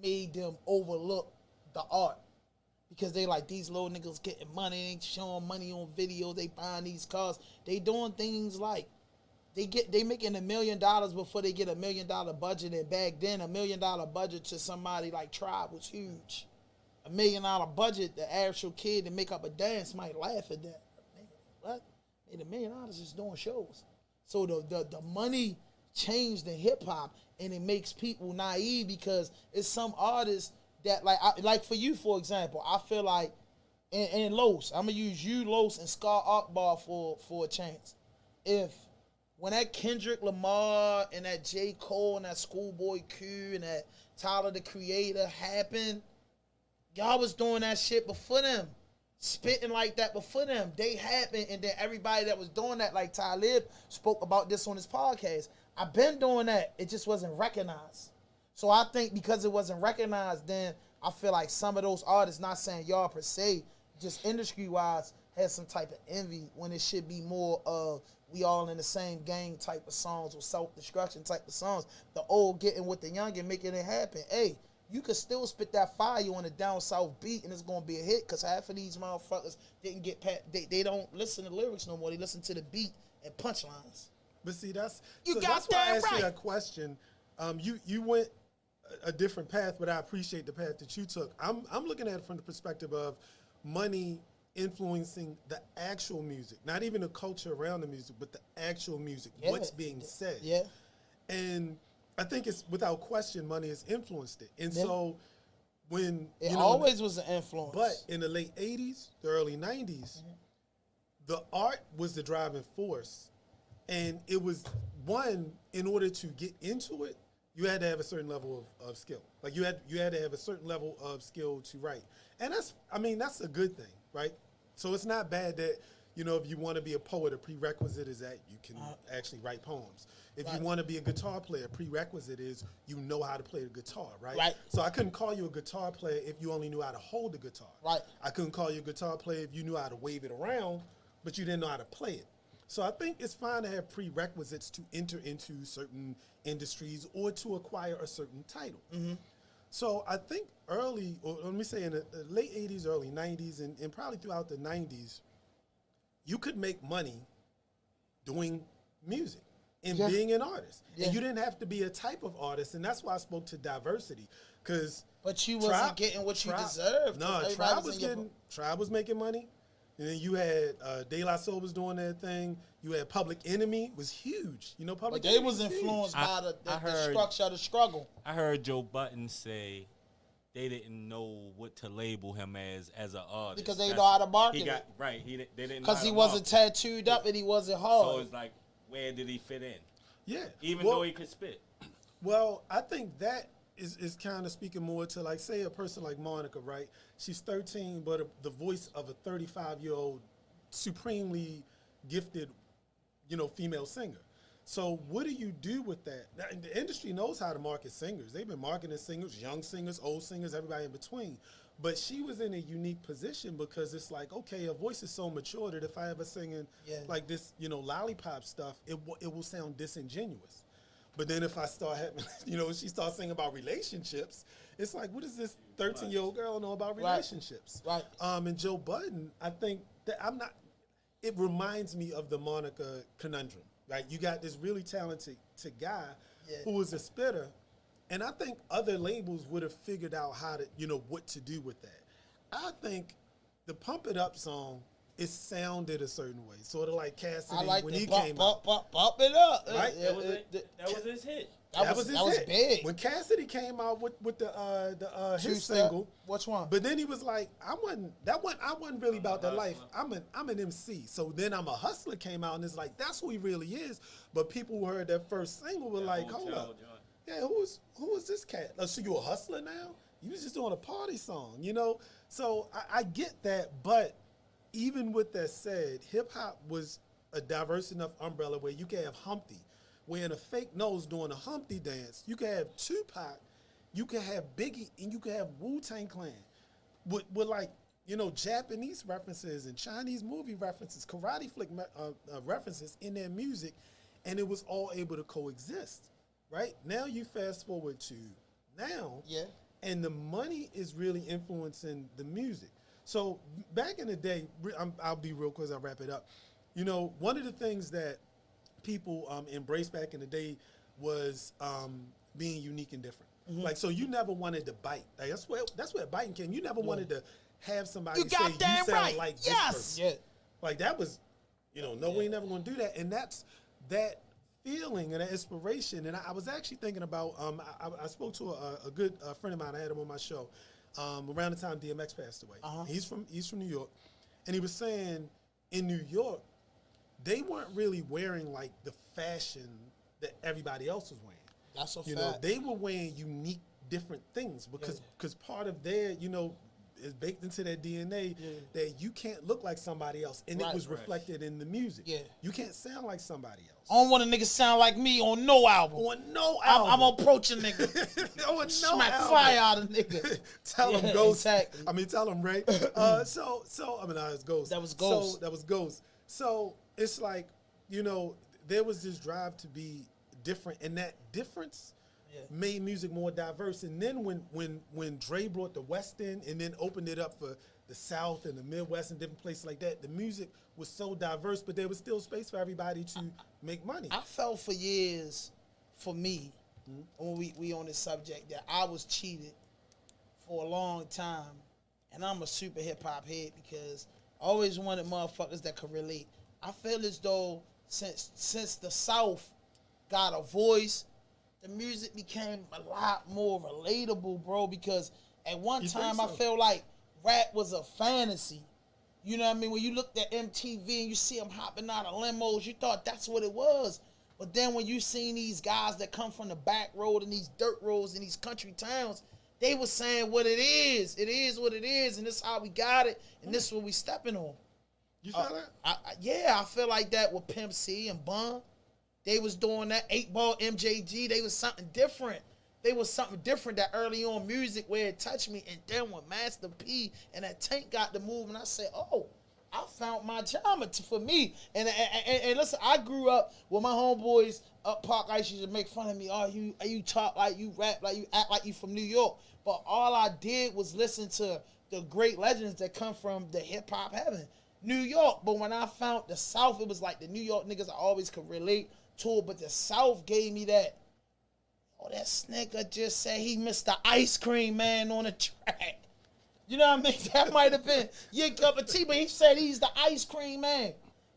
made them overlook the art. Because they like, these little niggas getting money, ain't showing money on video, they buying these cars. They doing things like, they making $1 million before they get $1 million budget. And back then, $1 million budget to somebody like Tribe was huge. $1 million budget, the actual kid to make up a dance might laugh at that. Man, what? Hey, $1 million just doing shows. So the money changed in hip hop, and it makes people naive because it's some artists that like for you, for example, I feel like and Los, I'm gonna use you, Los, and Scar Akbar for a chance. If when that Kendrick Lamar and that J. Cole and that Schoolboy Q and that Tyler the Creator happened, y'all was doing that shit before them. Spitting like that before them. They happened, and then everybody that was doing that, like Talib spoke about this on his podcast. I've been doing that. It just wasn't recognized. So I think because it wasn't recognized, then I feel like some of those artists, not saying y'all per se, just industry-wise, has some type of envy when it should be more of we all in the same gang type of songs or self-destruction type of songs. The old getting with the young and making it happen. Hey, you could still spit that fire on a down south beat and it's going to be a hit because half of these motherfuckers didn't get past, they don't listen to lyrics no more. They listen to the beat and punchlines. But see, that's You got that's why that I asked right. you that question. You went a different path, but I appreciate the path that you took. I'm looking at it from the perspective of money influencing the actual music, not even the culture around the music, but the actual music, what's being said. Yeah. And I think it's without question, money has influenced it. And Yeah. so when It always was an influence. but in the late 80s, the early 90s, the art was the driving force. And it was one, in order to get into it, you had to have a certain level of skill. Like you had to have a certain level of skill to write. And that's a good thing, right? So it's not bad that, if you want to be a poet, a prerequisite is that you can actually write poems. If you want to be a guitar player, a prerequisite is you know how to play the guitar, right? Right. So I couldn't call you a guitar player if you only knew how to hold the guitar. Right. I couldn't call you a guitar player if you knew how to wave it around, but you didn't know how to play it. So I think it's fine to have prerequisites to enter into certain industries or to acquire a certain title. Mm-hmm. So I think early, or let me say in the late 80s, early 90s, and probably throughout the 90s, you could make money doing music and being an artist. Yeah. And you didn't have to be a type of artist, and that's why I spoke to diversity. But you wasn't getting what you deserved. No, Tribe was making money. And then you had De La Soul was doing their thing. You had Public Enemy was huge. Public But they Enemy was influenced by the heard- structure of the struggle. I heard Joe Budden say they didn't know what to label him as an artist. Because they know how to market he got, it. Right. They didn't know Because how he to wasn't market. tattooed up and he wasn't hard. So it's like, where did he fit in? Yeah. Even Well, though he could spit. Well, I think that is kind of speaking more to, like, say a person like Monica, right? She's 13, but the voice of a 35-year-old supremely gifted, female singer. So what do you do with that? Now, the industry knows how to market singers. They've been marketing singers, young singers, old singers, everybody in between. But she was in a unique position because it's like, okay, her voice is so mature that if I ever singing like this, lollipop stuff, it will sound disingenuous. But then if I start having, she starts singing about relationships, it's like, what does this 13-year-old girl know about relationships? Right. And Joe Budden, I think that it reminds me of the Monica conundrum, right? You got this really talented guy who was a spitter, and I think other labels would have figured out how to, what to do with that. I think the Pump It Up song, it sounded a certain way, sort of like Cassidy when he came out. Pump it up. Right? That was his hit. That was his hit. Big. When Cassidy came out with the his Two-step. single, Which one? but then he was like, I wasn't really about that life. I'm an MC. So then I'm a Hustler came out and it's like, that's who he really is. But people who heard that first single were like, hold up. Yeah, who was this cat? So you a hustler now? You was just doing a party song, So I get that, but even with that said, hip hop was a diverse enough umbrella where you can have Humpty, where in a fake nose doing a Humpty dance, you can have Tupac, you can have Biggie, and you can have Wu-Tang Clan with like, Japanese references and Chinese movie references, karate flick references in their music, and it was all able to coexist, right? Now you fast forward to now, and the money is really influencing the music. So back in the day, I'll be real quick as I wrap it up. One of the things that people embraced back in the day was being unique and different. Like, so you never wanted to bite. Like, that's where biting came. You never wanted to have somebody You say you goddamn sound right. like this Yes. person. Yeah. Like, that was, no, we ain't never going to do that. And that's that feeling and that inspiration. And I was actually thinking about, I spoke to a good friend of mine. I had him on my show around the time DMX passed away. He's from New York. And he was saying in New York, they weren't really wearing like the fashion that everybody else was wearing. That's a You fact. know, they were wearing unique, different things because part of their, is baked into their DNA that you can't look like somebody else, and it was reflected in the music. Yeah, you can't sound like somebody else. I don't want a nigga sound like me on no album. On no album, I'm approaching nigga. On no Smack album. fire out of nigga. Tell him Ghost. Exactly. I mean, tell him Ray. So I mean, it's Ghost. That was Ghost. So that was Ghost. So it's like, there was this drive to be different, and that difference made music more diverse. And then when Dre brought the West in and then opened it up for the South and the Midwest and different places like that, the music was so diverse, but there was still space for everybody to make money. I felt for years, for me, when we on this subject, that I was cheated for a long time. And I'm a super hip-hop head because I always wanted motherfuckers that could relate. I feel as though since the South got a voice, the music became a lot more relatable, bro, because at one time I felt like rap was a fantasy. You know what I mean? When you looked at MTV and you see them hopping out of limos, you thought that's what it was. But then when you seen these guys that come from the back road and these dirt roads in these country towns, they was saying what it is. It is what it is, and this is how we got it, and this is what we stepping on. You feel that? I feel like that with Pimp C and Bun. They was doing that 8-Ball MJG. They was something different. They was something different that early on music where it touched me. And then when Master P and that Tank got the move, and I said, oh, I found my genre for me. And listen, I grew up with my homeboys up Park. I used to make fun of me. Oh, you talk like you rap, like you act like you from New York. But all I did was listen to the great legends that come from the hip-hop heaven. New York. But when I found the South, it was like the New York niggas I always could relate to it. But the South gave me that, oh, that nigga just said he missed the ice cream man on the track. You know what I mean? That might have been your cup of tea, but he said he's the ice cream man.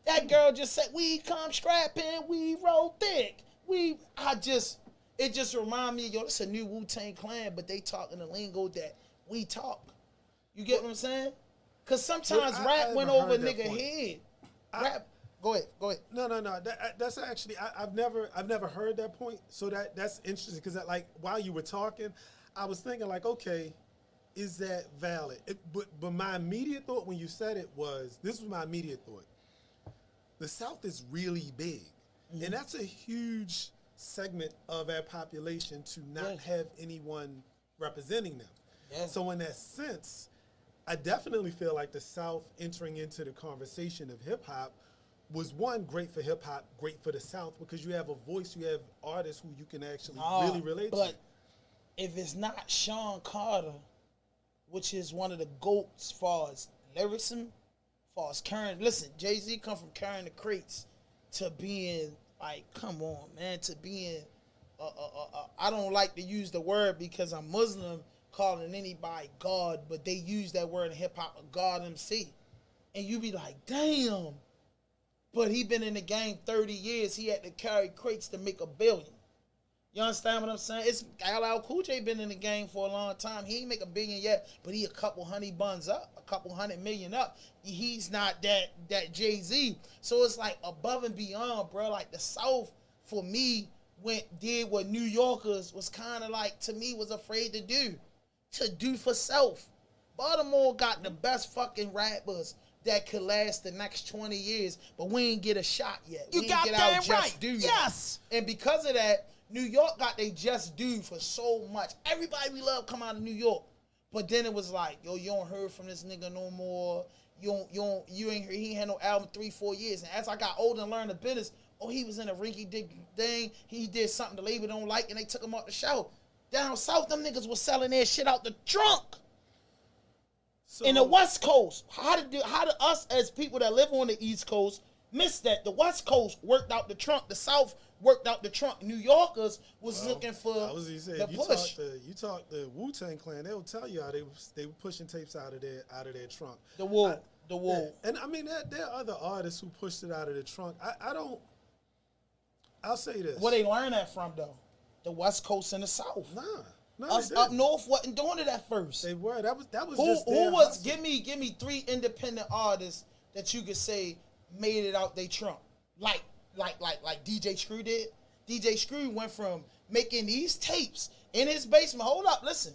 That girl just said, we come scrapping, we roll thick. It just remind me, yo, it's a new Wu-Tang Clan, but they talking the lingo that we talk. You get what I'm saying? Because sometimes rap went over nigga head. Rap, go ahead. No. That's actually I've never heard that point. So that's interesting because like while you were talking, I was thinking like, okay, is that valid? But my immediate thought when you said it was, this was my immediate thought. The South is really big, and that's a huge segment of our population to not have anyone representing them. Yeah. So in that sense, I definitely feel like the South entering into the conversation of hip hop was one, great for hip hop, great for the South because you have a voice, you have artists who you can actually really relate to. But if it's not Sean Carter, which is one of the GOATs as far as lyricism, as far as current, listen, Jay-Z come from carrying the crates to being like, come on, man, to being, I don't like to use the word because I'm Muslim, calling anybody God, but they use that word in hip-hop, God MC. And you be like, damn. But he been in the game 30 years. He had to carry crates to make $1 billion. You understand what I'm saying? It's LL Cool J been in the game for a long time. He ain't make $1 billion yet, but he a couple hundred buns up, a couple $100 million up. He's not that Jay-Z. So it's like above and beyond, bro. Like the South, for me, did what New Yorkers was kind of like, to me, was afraid to do. To do for self. Baltimore got the best fucking rappers that could last the next 20 years, but we ain't get a shot yet. You got that right. Yes. And because of that, New York got they just due for so much. Everybody we love come out of New York. But then it was like, yo, you don't heard from this nigga no more. You ain't heard, he ain't had no album 3-4 years. And as I got older and learned the business, oh, he was in a rinky dink thing. He did something the label don't like, and they took him off the show. Down south, them niggas was selling their shit out the trunk. So, in the West Coast, how do us as people that live on the East Coast missed that. The West Coast worked out the trunk. The South worked out the trunk. New Yorkers was looking for the push. You talk the Wu-Tang Clan, they'll tell you how they were pushing tapes out of their trunk. The wool. And I mean, there are other artists who pushed it out of the trunk. I'll say this. Where they learn that from, though? The West Coast and the South. No, Us up north wasn't doing it at first. They were. That was Who just their was? hustle. Give me 3 independent artists that you could say made it out they trunk, like DJ Screw did. DJ Screw went from making these tapes in his basement. Hold up, listen.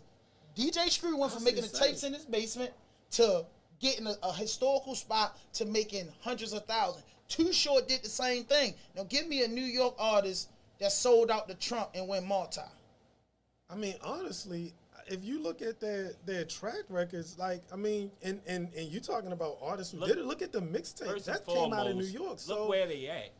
DJ Screw went from making the tapes in his basement to getting a historical spot to making hundreds of thousands. Too Short did the same thing. Now give me a New York artist that sold out the trunk and went multi. I mean, honestly, if you look at their track records, like, I mean, and you talking about artists who did it, look at the mixtapes. That came out of New York. So look where they at.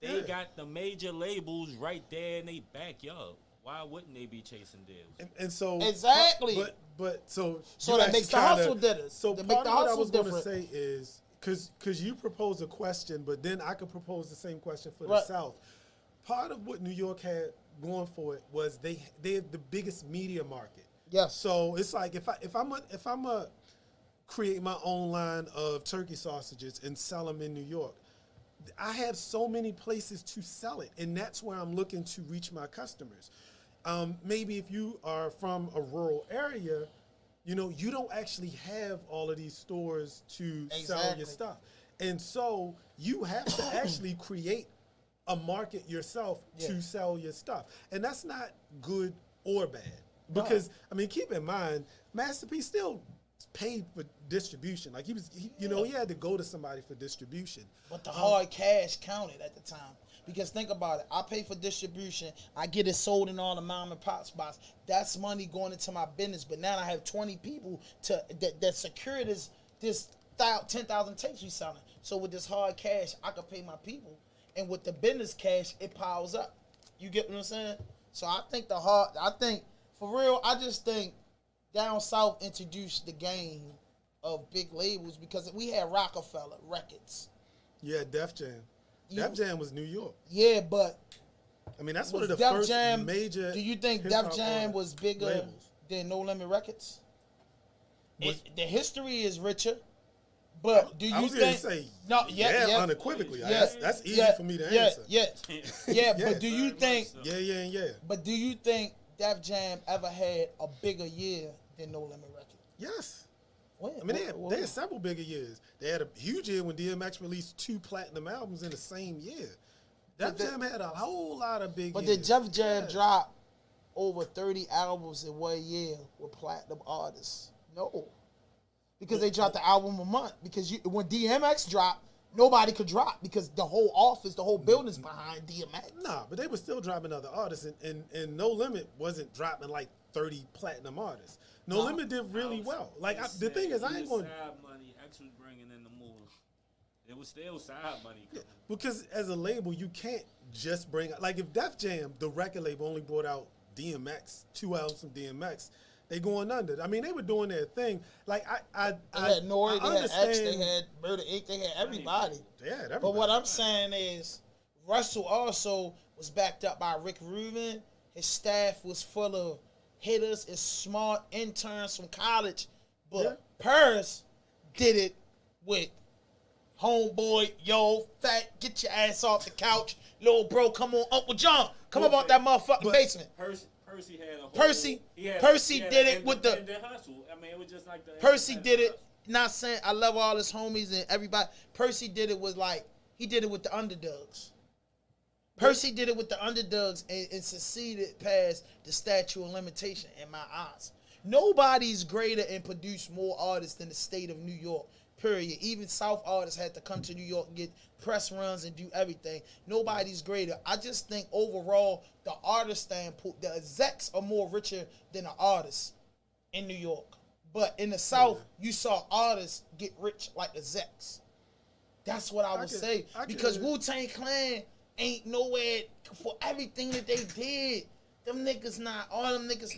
They got the major labels right there in their backyard. Why wouldn't they be chasing deals? And so exactly. But so that makes the hustle different. So part of what I was going to say is because you propose a question, but then I could propose the same question for the South. Part of what New York had going for it was they have the biggest media market. Yes. So it's like if I'm a create my own line of turkey sausages and sell them in New York, I have so many places to sell it, and that's where I'm looking to reach my customers. Maybe if you are from a rural area, you know, you don't actually have all of these stores to sell your stuff. And so you have to actually create a market yourself to sell your stuff. And that's not good or bad. Because, I mean, keep in mind, Master P still paid for distribution. Like, he had to go to somebody for distribution. But the hard cash counted at the time. Because think about it. I pay for distribution. I get it sold in all the mom and pop spots. That's money going into my business. But now I have 20 people that secure this 10,000 tapes we selling. So with this hard cash, I can pay my people. And with the business cash, it piles up. You get what I'm saying? So I think for real, I just think down south introduced the game of big labels because we had Rockefeller Records. Yeah, Def Jam. Def Jam was New York. Yeah, but I mean, that's one of the first major. Do you think Def Jam was bigger than No Limit Records? The history is richer. But do you I was think? Say, yeah, unequivocally. That's easy for me to answer. But do you think? Yeah. But do you think Def Jam ever had a bigger year than No Limit Records? Yes. When? I mean, they had several bigger years. They had a huge year when DMX released 2 platinum albums in the same year. Def Jam had a whole lot of big years. But did Def Jam drop over 30 albums in 1 year with platinum artists? No. Because they dropped the album a month. Because when DMX dropped, nobody could drop because the whole office, the whole building's behind DMX. Nah, but they were still dropping other artists, and No Limit wasn't dropping like 30 platinum artists. No Limit did really well. Like the thing is, I ain't going. Side money actually bringing in the move. It was still side money. Yeah, because as a label, you can't just bring like if Def Jam, the record label, only brought out DMX, 2 albums from DMX. They going under. I mean, they were doing their thing. Like they had Nori, they had X, they had Murder Inc., they had everybody. They had everybody. But what I'm saying is, Russell also was backed up by Rick Rubin. His staff was full of hitters and smart interns from college. But Purse did it with homeboy, yo, fat, get your ass off the couch. Little bro, come on, Uncle John, come up out that motherfucking basement. Percy had a whole, Percy did it with the hustle. I mean, it was just like the Percy did it. Not saying I love all his homies and everybody. Percy did it with he did it with the underdogs. Percy did it with the underdogs and succeeded past the statute of limitation in my eyes. Nobody's greater and produce more artists than the state of New York. Period. Even South artists had to come to New York and get press runs and do everything. Nobody's greater. I just think overall, the artist standpoint, the execs are more richer than the artists in New York. But in the South, you saw artists get rich like execs. That's what I would say. Because Wu-Tang Clan ain't nowhere for everything that they did. All them niggas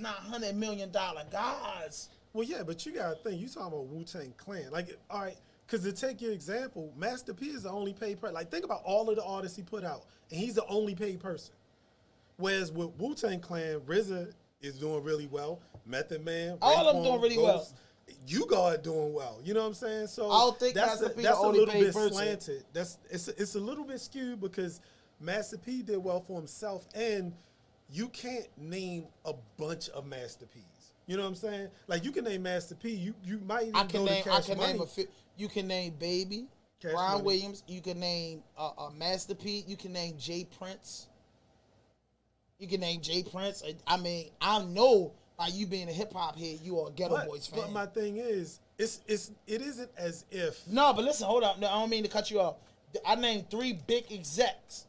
not $100 million guys. Well, yeah, but you gotta think. You talking about Wu-Tang Clan? Like, all right, Because to take your example, Master P is the only paid person. Like, think about all of the artists he put out, and he's the only paid person. Whereas with Wu-Tang Clan, RZA is doing really well. Method Man, all of them Raekwon, doing really Ghost, You God doing well. You know what I'm saying? So I don't think Master P the only paid person. Slanted. It's a little bit skewed because Master P did well for himself, and you can't name a bunch of Master P's. You know what I'm saying? Like, you can name Master P. You might even go to Cash Money. You can name Baby, Cash Ron Money. Williams. You can name Master P. You can name Jay Prince. You can name Jay Prince. I mean, I know by you being a hip hop head, you are a Ghetto Boys fan. But my thing is, it isn't as if. No, but listen, hold up. No, I don't mean to cut you off. I named 3 big execs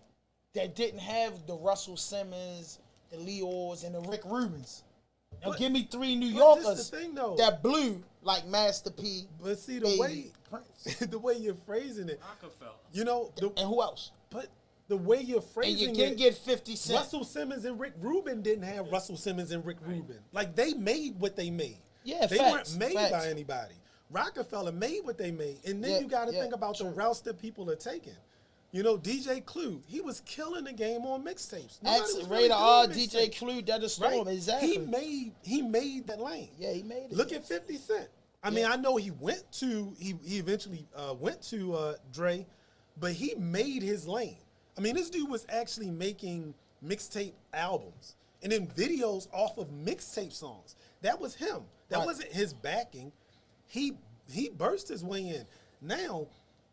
that didn't have the Russell Simmons, the Leors, and the Rick Rubins. Now give me 3 New Yorkers this the thing, though. that blew like Master P. But see Baby, the way you're phrasing it, Rockefeller. you know, and who else? but the way you're And phrasing you can it, get 50 Cent. Russell Simmons and Rick Rubin didn't have Russell Simmons and Rick Rubin. Like, they made what they made. Yeah, they facts, weren't made facts. by anybody. Rockefeller made what they made, and then Yeah, you got to yeah, think about the routes that people are taking. You know, DJ Clue, he was killing the game on mixtapes. Radar R, DJ Clue, Dead Storm, Right? exactly. He made that lane. Yeah, he made it. Look at 50 Cent. I mean, I know he eventually went to Dre, but he made his lane. I mean, this dude was actually making mixtape albums and then videos off of mixtape songs. That was him. That Right. wasn't his backing. He burst his way in. Now,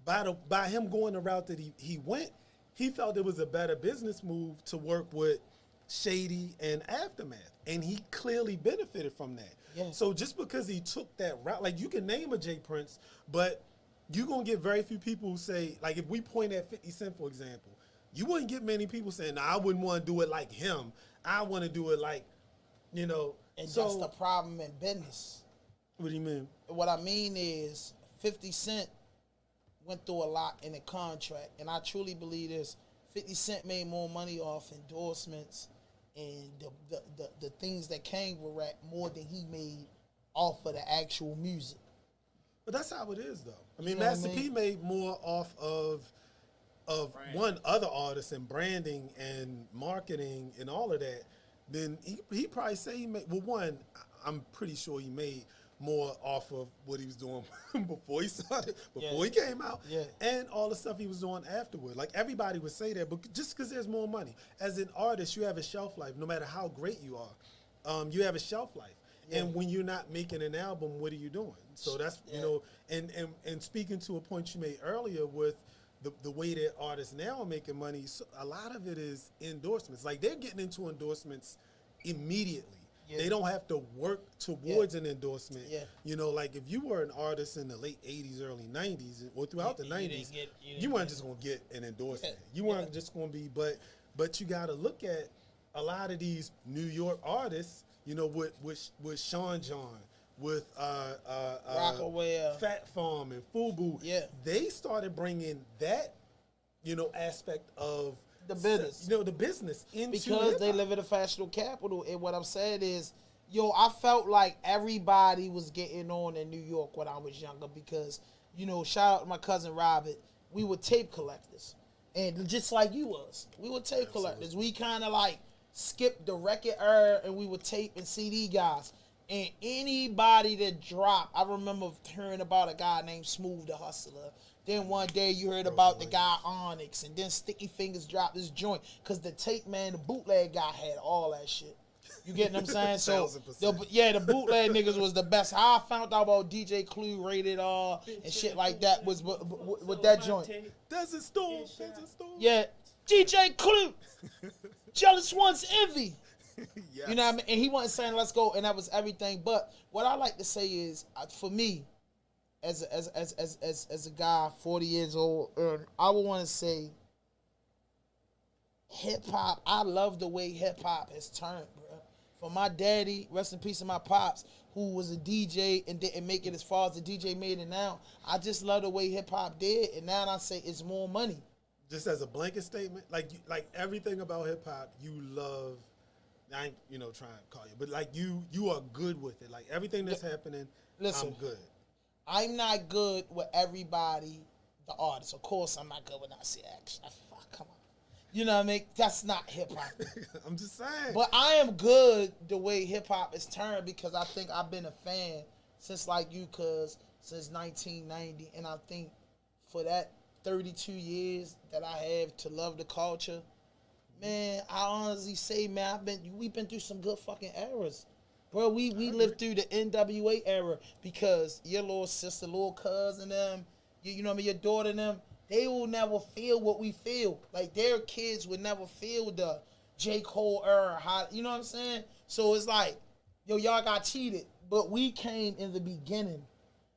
by him going the route that he went, he felt it was a better business move to work with Shady and Aftermath, and he clearly benefited from that. Yeah. So just because he took that route, like, you can name a Jay Prince, but you're going to get very few people who say, like, if we point at 50 Cent, for example, you wouldn't get many people saying, "No, I wouldn't want to do it like him. I want to do it like, you know." And so, that's the problem in business. what do you mean? What I mean is 50 Cent went through a lot in the contract, and I truly believe this. 50 Cent made more money off endorsements and the things that came with rap more than he made off of the actual music. But that's how it is, though. I mean, know what I Master P mean? made more off of other artists and branding and marketing and all of that. Then he probably say he made, well, one, I'm pretty sure he made more off of what he was doing before he started, before he came out, and all the stuff he was doing afterward. Like, everybody would say that, but just because there's more money. As an artist, you have a shelf life. No matter how great you are, you have a shelf life. And when you're not making an album, what are you doing? So that's, you know, and speaking to a point you made earlier with the way that artists now are making money, so a lot of it is endorsements. Like, they're getting into endorsements immediately. They don't have to work towards an endorsement. You know, like, if you were an artist in the late 80s, early 90s, or throughout the 90s, you weren't just going to get an endorsement. You weren't just going to be, but you got to look at a lot of these New York artists, you know, with Sean John, with Rockaway, Fat Farm and Fubu. They started bringing that, you know, aspect of the business, you know, the business into because hip-hop. they live in the fashionable capital. And what I'm saying is, I felt like everybody was getting on in New York when I was younger because, you know, shout out to my cousin Robert. We were tape collectors, and just like you was, we were tape collectors. We kind of like skipped the record era, and we were tape and CD guys. And anybody that dropped, I remember hearing about a guy named Smooth the Hustler. Then one day you heard about the guy Onyx, and then Sticky Fingers dropped this joint because the tape man, the bootleg guy, had all that shit. You get what I'm saying? So, the bootleg niggas was the best. How I found out about DJ Clue, Rated R, and shit like that was with that joint. Desert Storm. Yeah, DJ Clue, Jealous One's Envy. Yes. You know what I mean? And he wasn't saying let's go, and that was everything. But what I like to say is, for me, as a guy 40 years old, I would want to say hip hop. I love the way hip hop has turned, bro. For my daddy, rest in peace, to my pops, who was a DJ and didn't make it as far as the DJ made it now. I just love the way hip hop did, and now I say it's more money. Just as a blanket statement, like everything about hip hop, you love. I ain't, trying to call you, but like you are good with it. Like everything that's happening, listen, I'm good. I'm not good with everybody, the artist. Of course, I'm not good with Nazi Action. Fuck, come on. You know what I mean? That's not hip hop. I'm just saying. But I am good the way hip hop is turned because I think I've been a fan since like you, cuz since 1990, and I think for that 32 years that I have to love the culture, man, I honestly say, man, we've been through some good fucking eras. Bro, we lived through the NWA era because your little sister, little cousin, them, you know what I mean, your daughter and them, they will never feel what we feel. Like, their kids would never feel the J. Cole era. You know what I'm saying? So it's like, yo, y'all got cheated. But we came in the beginning.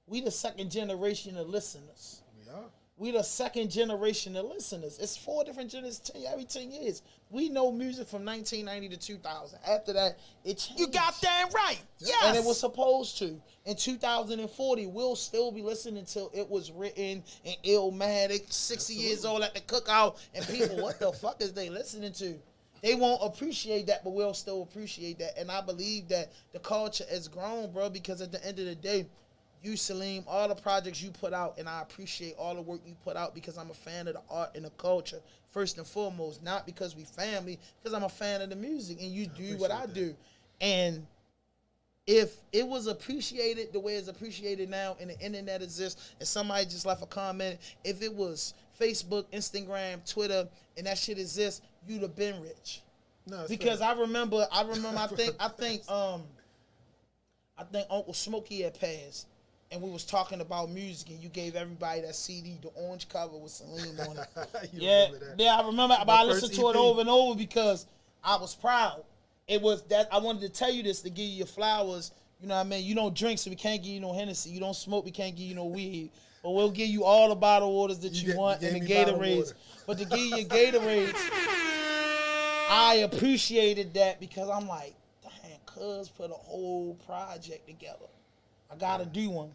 We the second generation of listeners. We the second generation of listeners. It's 4 different generations every 10 years. We know music from 1990 to 2000. After that, it changed. You got that right. Yes. And it was supposed to. In 2040, we'll still be listening until it was written in Illmatic, 60 years old at the cookout, and people, what the fuck is they listening to? They won't appreciate that, but we'll still appreciate that. And I believe that the culture has grown, bro, because at the end of the day, you, Saleem, all the projects you put out, and I appreciate all the work you put out because I'm a fan of the art and the culture, first and foremost, not because we family, because I'm a fan of the music, and you do what I do. And if it was appreciated the way it's appreciated now and the internet exists, and somebody just left a comment, if it was Facebook, Instagram, Twitter, and that shit exists, you'd have been rich. No, because fair. I remember, I think Uncle Smokey had passed. And we was talking about music, and you gave everybody that CD, the orange cover with Saleem on it. Yeah, I remember. But I listened to it over and over because I was proud. It was that I wanted to tell you this to give you your flowers. You know what I mean? You don't drink, so we can't give you no Hennessy. You don't smoke, we can't give you no weed. But we'll give you all the bottled waters that you want and the Gatorades. But to give you your Gatorades, I appreciated that because I'm like, damn, cuz put a whole project together. I gotta do one.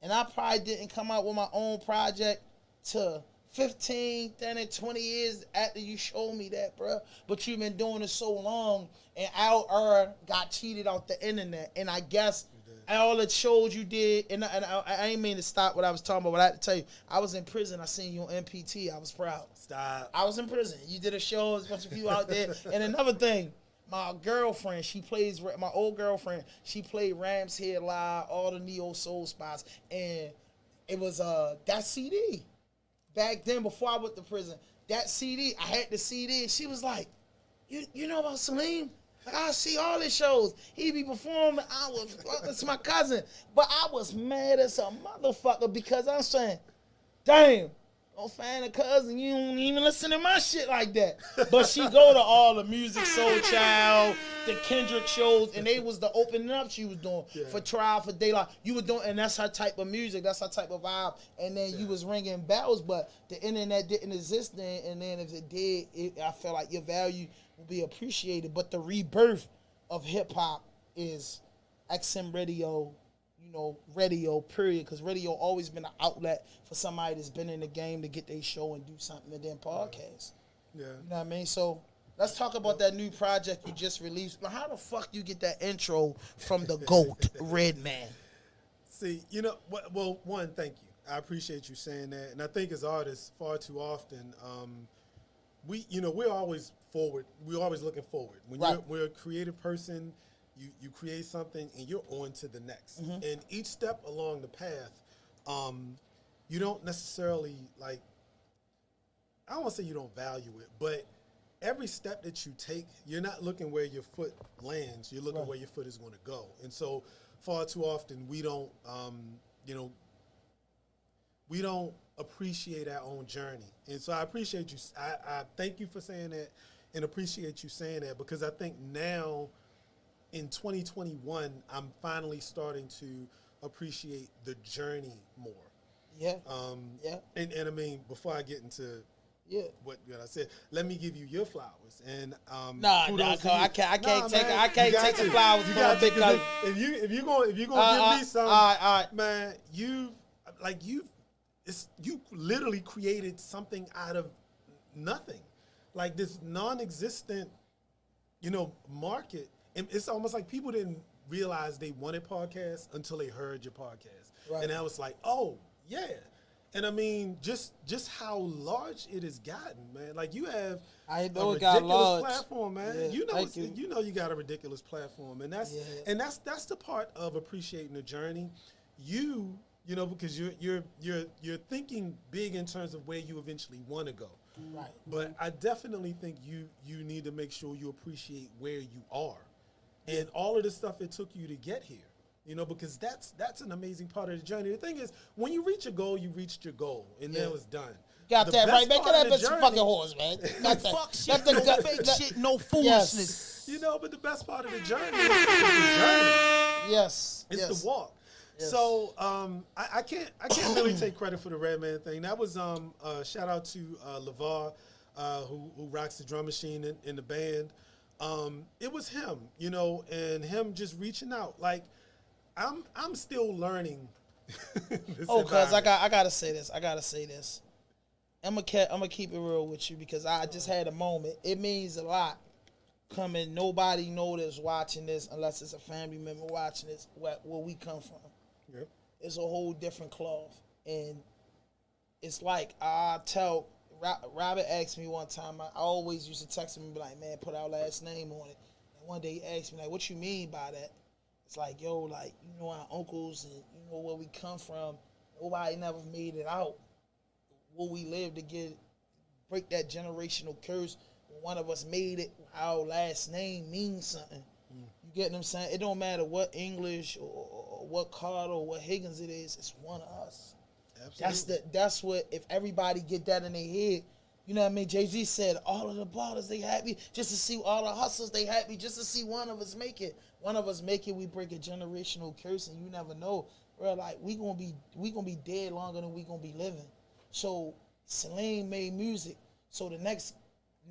And I probably didn't come out with my own project till 15, 10, 20 years after you showed me that, bro. But you've been doing it so long, and our got cheated off the internet. And I guess all the shows you did, and I ain't mean to stop what I was talking about, but I had to tell you, I was in prison. I seen you on MPT. I was proud. Stop. I was in prison. You did a show. There's a bunch of people out there. And another thing, my girlfriend, my old girlfriend, she played Rams Head Live, all the neo soul spots, and it was that CD. Back then, before I went to prison, that CD, I had the CD, and she was like, you know about Saleem? Like, I see all his shows. He be performing. It's my cousin. But I was mad as a motherfucker because I'm saying, damn, I'm a fan of cousin. You don't even listen to my shit like that. But she go to all the Music Soul Child, the Kendrick shows, and they was the opening up she was doing for Trial for Daylight. You were doing, and that's her type of music. That's her type of vibe. And then you was ringing bells, but the internet didn't exist then. And then if it did, I felt like your value would be appreciated. But the rebirth of hip hop is XM Radio. Radio, period, because radio always been an outlet for somebody that's been in the game to get their show and do something and then podcast. Yeah. You know what I mean? So let's talk about that new project you just released. Now, how the fuck you get that intro from the GOAT, Redman? See, well, one, thank you. I appreciate you saying that. And I think as artists, far too often, we're always forward. We're always looking forward. When we're a creative person, you create something and you're on to the next. Mm-hmm. And each step along the path, you don't necessarily I don't want to say you don't value it, but every step that you take, you're not looking where your foot lands. You're looking where your foot is going to go. And so far too often we don't appreciate our own journey. And so I appreciate you. I thank you for saying that and appreciate you saying that because I think now in 2021, I'm finally starting to appreciate the journey more. Yeah. And I mean, before I get into what I said, let me give you your flowers. And I can't take the flowers from a big cousin. If you gonna give me some, man, you literally created something out of nothing, like this non-existent, market. And it's almost like people didn't realize they wanted podcasts until they heard your podcast. And I was like, oh, yeah. And I mean, just how large it has gotten, man. Like you have I know a it got ridiculous large. platform, man. Yeah, you know, thank you. you know, you got a ridiculous platform, and that's that's the part of appreciating the journey. You know, because you're thinking big in terms of where you eventually want to go. Right. But I definitely think you need to make sure you appreciate where you are, and all of the stuff it took you to get here. You know, because that's an amazing part of the journey. The thing is, when you reach a goal, you reached your goal, and then it's done. Got The that best right, man. part Get that of the bitch journey- fucking horse, man. Got that. Fuck shit, Let no the fake shit, no Yes. foolishness. You know, but the best part of the journey is the journey. Yes. It's yes. the walk. Yes. So I can't really take credit for the Redman thing. That was shout out to LeVar, who rocks the drum machine in the band. It was him, you know, and him just reaching out. Like I'm still learning. This Oh, cause I environment. gotta say this. I'm gonna keep it real with you because I just had a moment. It means a lot. Coming, nobody know that's watching this unless it's a family member watching this. Where we come from, Yep. it's a whole different cloth, and it's like I tell. Robert asked me one time. I always used to text him and be like, "Man, put our last name on it." And one day he asked me like, "What you mean by that?" It's like, yo, like, you know, our uncles and you know where we come from, nobody never made it out. Where we live to break that generational curse. When one of us made it, our last name means something. You get what I'm saying? It don't matter what English or what Carter or what Higgins it is, it's one of us. Absolutely. That's what, if everybody get that in their head, you know what I mean? Jay-Z said, all of the ballers, they happy just to see all the hustlers, they happy just to see one of us make it. One of us make it, we break a generational curse, and you never know. Bro, like, we gonna be dead longer than we gonna be living. So, Saleem made music. So the next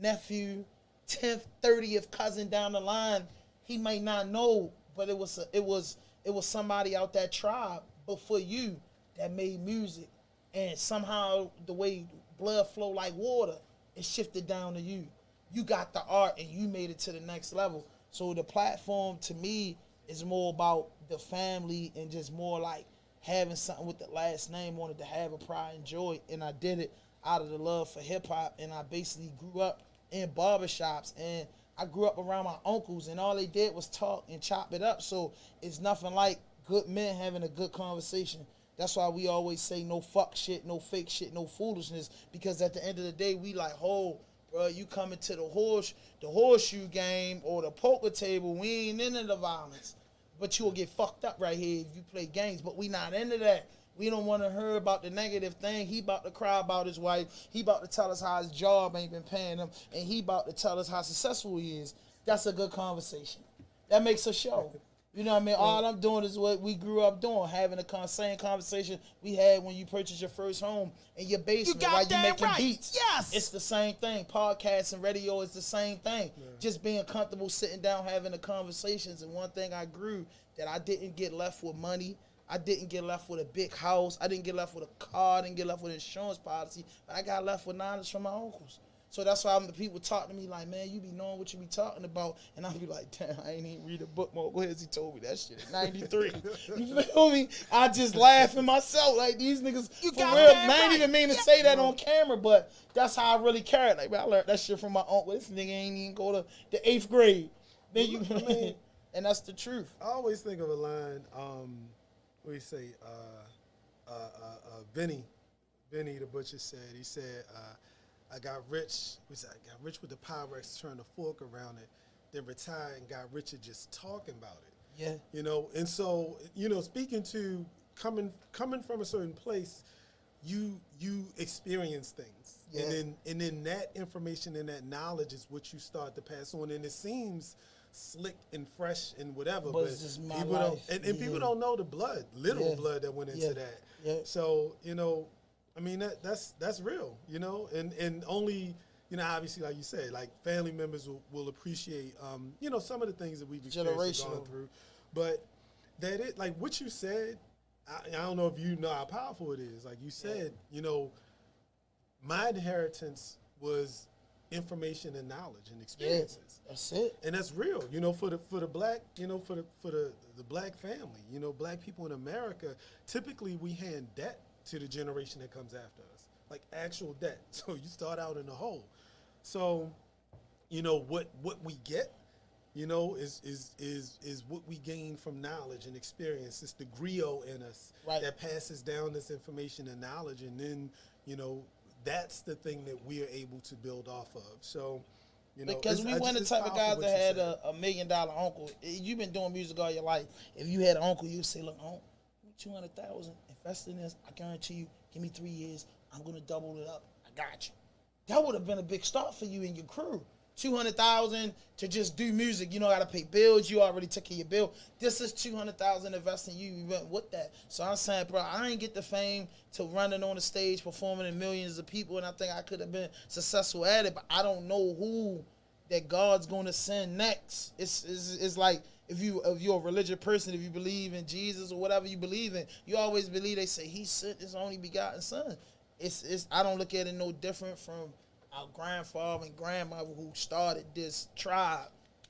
nephew, 10th, 30th cousin down the line, he might not know, but it was somebody out that tribe before you that made music. And somehow the way blood flow like water, it shifted down to you. You got the art and you made it to the next level. So the platform to me is more about the family and just more like having something with the last name on it to have a pride and joy. And I did it out of the love for hip hop. And I basically grew up in barbershops, and I grew up around my uncles, and all they did was talk and chop it up. So it's nothing like good men having a good conversation. That's why we always say no fuck shit, no fake shit, no foolishness. Because at the end of the day, we like, oh, bro, you coming to the horseshoe game or the poker table, we ain't into the violence. But you'll get fucked up right here if you play games. But we not into that. We don't want to hear about the negative thing. He about to cry about his wife. He about to tell us how his job ain't been paying him. And he about to tell us how successful he is. That's a good conversation. That makes a show. You know what I mean? All I'm doing is what we grew up doing, having the same conversation we had when you purchased your first home in your basement while you making beats. Yes. It's the same thing. Podcasts and radio is the same thing. Yeah. Just being comfortable sitting down, having the conversations. And one thing I grew, that I didn't get left with money. I didn't get left with a big house. I didn't get left with a car. I didn't get left with an insurance policy. But I got left with knowledge from my uncles. So that's why people talk to me like, man, you be knowing what you be talking about. And I'll be like, damn, I ain't even read a book more. Where's he told me that shit in 93. You feel me? I just laugh at myself. Like, these niggas, You for got real, that I ain't right. even mean to say that on camera, but that's how I really carry it. Like, man, I learned that shit from my uncle. This nigga ain't even go to the 8th grade. Then you, I mean, and that's the truth. I always think of a line, what do you say, Benny the butcher said, he said, I got rich with the Pyrex, turned the fork around it, then retired and got richer just talking about it. Yeah. You know, and so, you know, speaking to coming from a certain place, you experience things. Yeah. And then that information and that knowledge is what you start to pass on. And it seems slick and fresh and whatever, but it's just my people life. don't and people don't know the blood, literal blood that went into that. Yeah. So, you know, I mean that's real, you know, and only, you know, obviously like you said, like family members will appreciate you know, some of the things that we've experienced and gone through. But that it, like what you said, I don't know if you know how powerful it is. Like you said, you know, my inheritance was information and knowledge and experiences. That's it. And that's real, you know, for the black, you know, for the black family, you know, black people in America, typically we hand debt to the generation that comes after us, like actual debt. So you start out in the hole. So, you know, what we get, you know, is what we gain from knowledge and experience. It's the griot in us that passes down this information and knowledge, and then, you know, that's the thing that we are able to build off of. So, you know, because we weren't the type of guys that had a $1 million uncle. You've been doing music all your life. If you had an uncle, you'd say, look, uncle, 200,000, invest in this. I guarantee you, give me 3 years. I'm going to double it up. I got you. That would have been a big start for you and your crew. 200,000 to just do music. You know how to pay bills. You already took care of your bill. This is 200,000 investing you. You went with that. So I'm saying, bro, I ain't get the fame to running on the stage, performing in millions of people, and I think I could have been successful at it. But I don't know who that God's going to send next. It's like if you're a religious person, if you believe in Jesus or whatever you believe in, you always believe they say He sent His only begotten Son. It's I don't look at it no different from our grandfather and grandmother who started this tribe.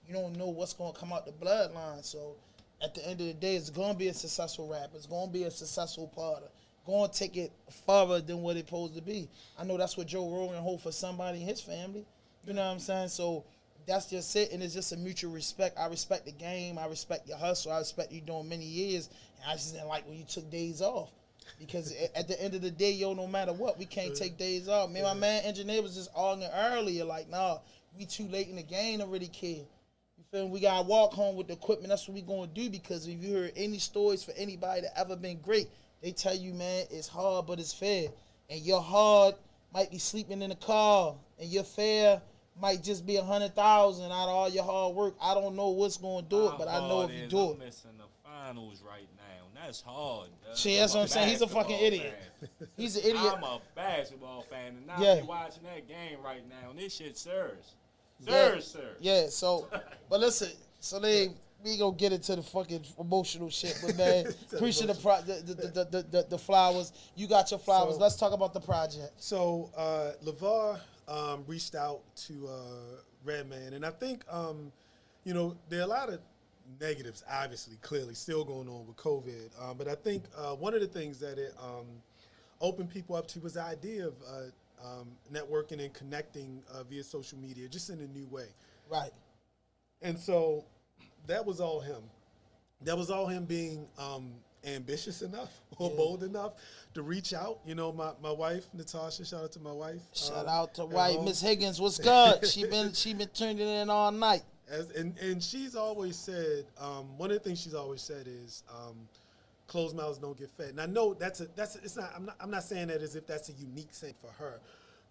You don't know what's going to come out the bloodline. So at the end of the day, it's going to be a successful rapper. It's going to be a successful parter. Going to take it further than what it's supposed to be. I know that's what Joe Rogan hold for somebody in his family. You know what I'm saying? So that's just it, and it's just a mutual respect. I respect the game. I respect your hustle. I respect you doing many years. And I just didn't like when you took days off. Because at the end of the day, yo, no matter what, we can't take days off. Me and my man engineer was just arguing earlier, like, nah, we too late in the game to really care. You feel me? We gotta walk home with the equipment. That's what we gonna do. Because if you heard any stories for anybody that ever been great, they tell you, man, it's hard, but it's fair. And your hard might be sleeping in the car, and your fair might just be 100,000 out of all your hard work. I don't know what's gonna do it, but I know if you do it. I'm missing the finals right now. That's hard. See, that's what I'm saying. He's a fucking idiot. He's an idiot. I'm a basketball fan, and now I'm watching that game right now, and this shit sirs. Sir. Yeah, so, but listen, Saleem, we gonna get into the fucking emotional shit, but man, appreciate the flowers. You got your flowers. Let's talk about the project. So, LeVar reached out to Redman, and I think, you know, there are a lot of negatives, obviously, clearly, still going on with COVID. But I think one of the things that it opened people up to was the idea of networking and connecting via social media, just in a new way. Right. And so that was all him. That was all him being ambitious enough or bold enough to reach out. You know, my wife, Natasha, shout out to my wife. Shout out to wife, Miss Higgins. What's good? she been turning in all night. And she's always said, one of the things she's always said is, closed mouths don't get fed. And I know it's not. I'm not saying that as if that's a unique thing for her,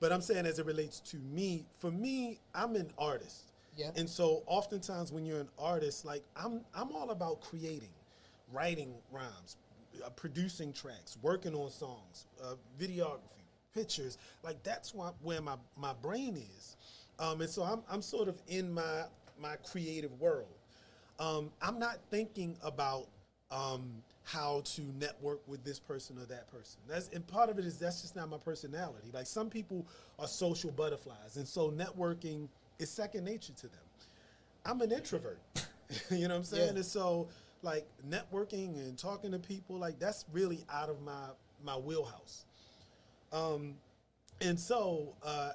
but I'm saying as it relates to me. For me, I'm an artist. Yeah. And so oftentimes when you're an artist, like I'm all about creating, writing rhymes, producing tracks, working on songs, videography, pictures. Like that's where my brain is. And so I'm sort of in my creative world. I'm not thinking about how to network with this person or that person. And part of it is that's just not my personality. Like some people are social butterflies, and so networking is second nature to them. I'm an introvert. You know what I'm saying? Yeah. And so like networking and talking to people, like that's really out of my wheelhouse. And so, I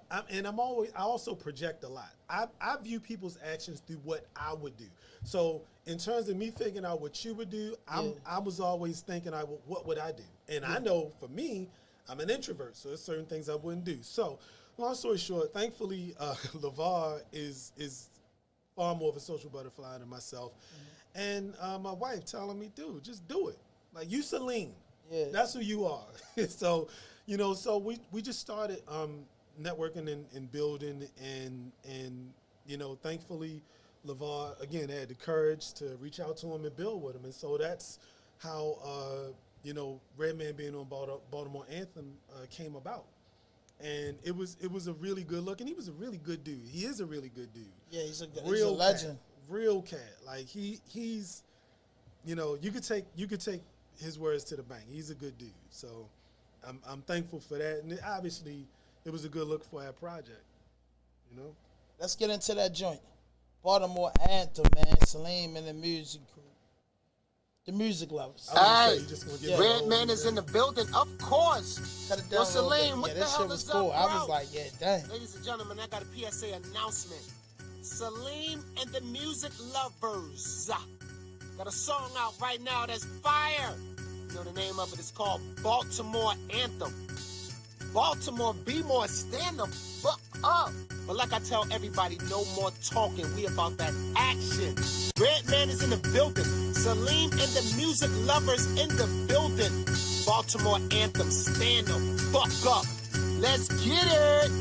also project a lot. I view people's actions through what I would do. So in terms of me figuring out what you would do, I was always thinking, what would I do? And I know for me, I'm an introvert, so there's certain things I wouldn't do. So long story short, thankfully, LeVar is far more of a social butterfly than myself. Mm-hmm. And my wife telling me, dude, just do it. Like you Saleem. Yeah. That's who you are. So, you know, so we just started networking and building and you know, thankfully LeVar again had the courage to reach out to him and build with him, and so that's how you know, Redman being on Baltimore Anthem came about, and it was a really good look, and he was a really good dude. He is a really good dude. Yeah, he's a legend. Real cat. Like he's, you know, you could take his words to the bank. He's a good dude. So I'm thankful for that, and obviously it was a good look for our project. You know. Let's get into that joint. Baltimore anthem, man. Saleem and the music crew. The music lovers. Hey, Yeah. Redman is in the building, of course. Cut it Yo, down a little Saleem, bit. what Yeah, the this hell shit was is cool. up, I bro? was like, yeah, dang. Ladies and gentlemen, I got a PSA announcement. Saleem and the music lovers got a song out right now that's fire. You know the name of it is called Baltimore Anthem. Baltimore, be more, stand the fuck up. But like I tell everybody, no more talking. We about that action. Redman is in the building. Saleem and the music lovers in the building. Baltimore Anthem, stand the fuck up. Let's get it.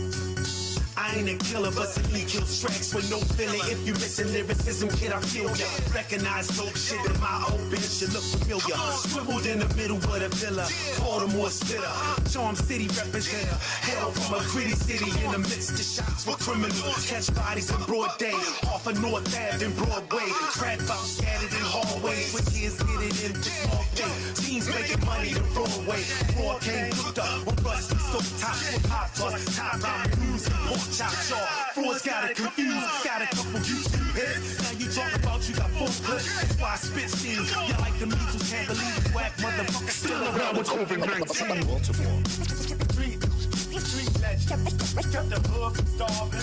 I ain't a killer, but Saleem kills tracks with no feeling. If you missing lyricism, kid, I feel ya. Recognize dope shit in my old bitch, you look familiar. Scribbled in the middle of the villa, Baltimore spitter, Charm City representative. Hail from a gritty city in the midst of shots with criminals. Catch bodies in broad day, off of North Ave and Broadway. Crack box scattered in hallways, with kids getting in the small thing. Teens making money the wrong way. Raw came cooked up with rusty stove top with pop toss, top round blues and pork chop jaw. Floors got it confused, got a couple YouTube hits. Now you talk about you got full clips. That's why I spit steam. You like the measles, can't believe it. Whack motherfucker still around with COVID-19. Baltimore. Street legend. Got the hood from starving.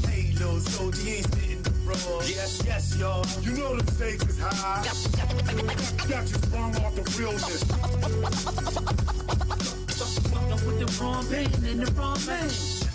Hey, little soldier, you ain't spitting the broad. Yes, y'all. You know the stakes is high. Got you sprung off the realness. With the wrong band and the wrong man.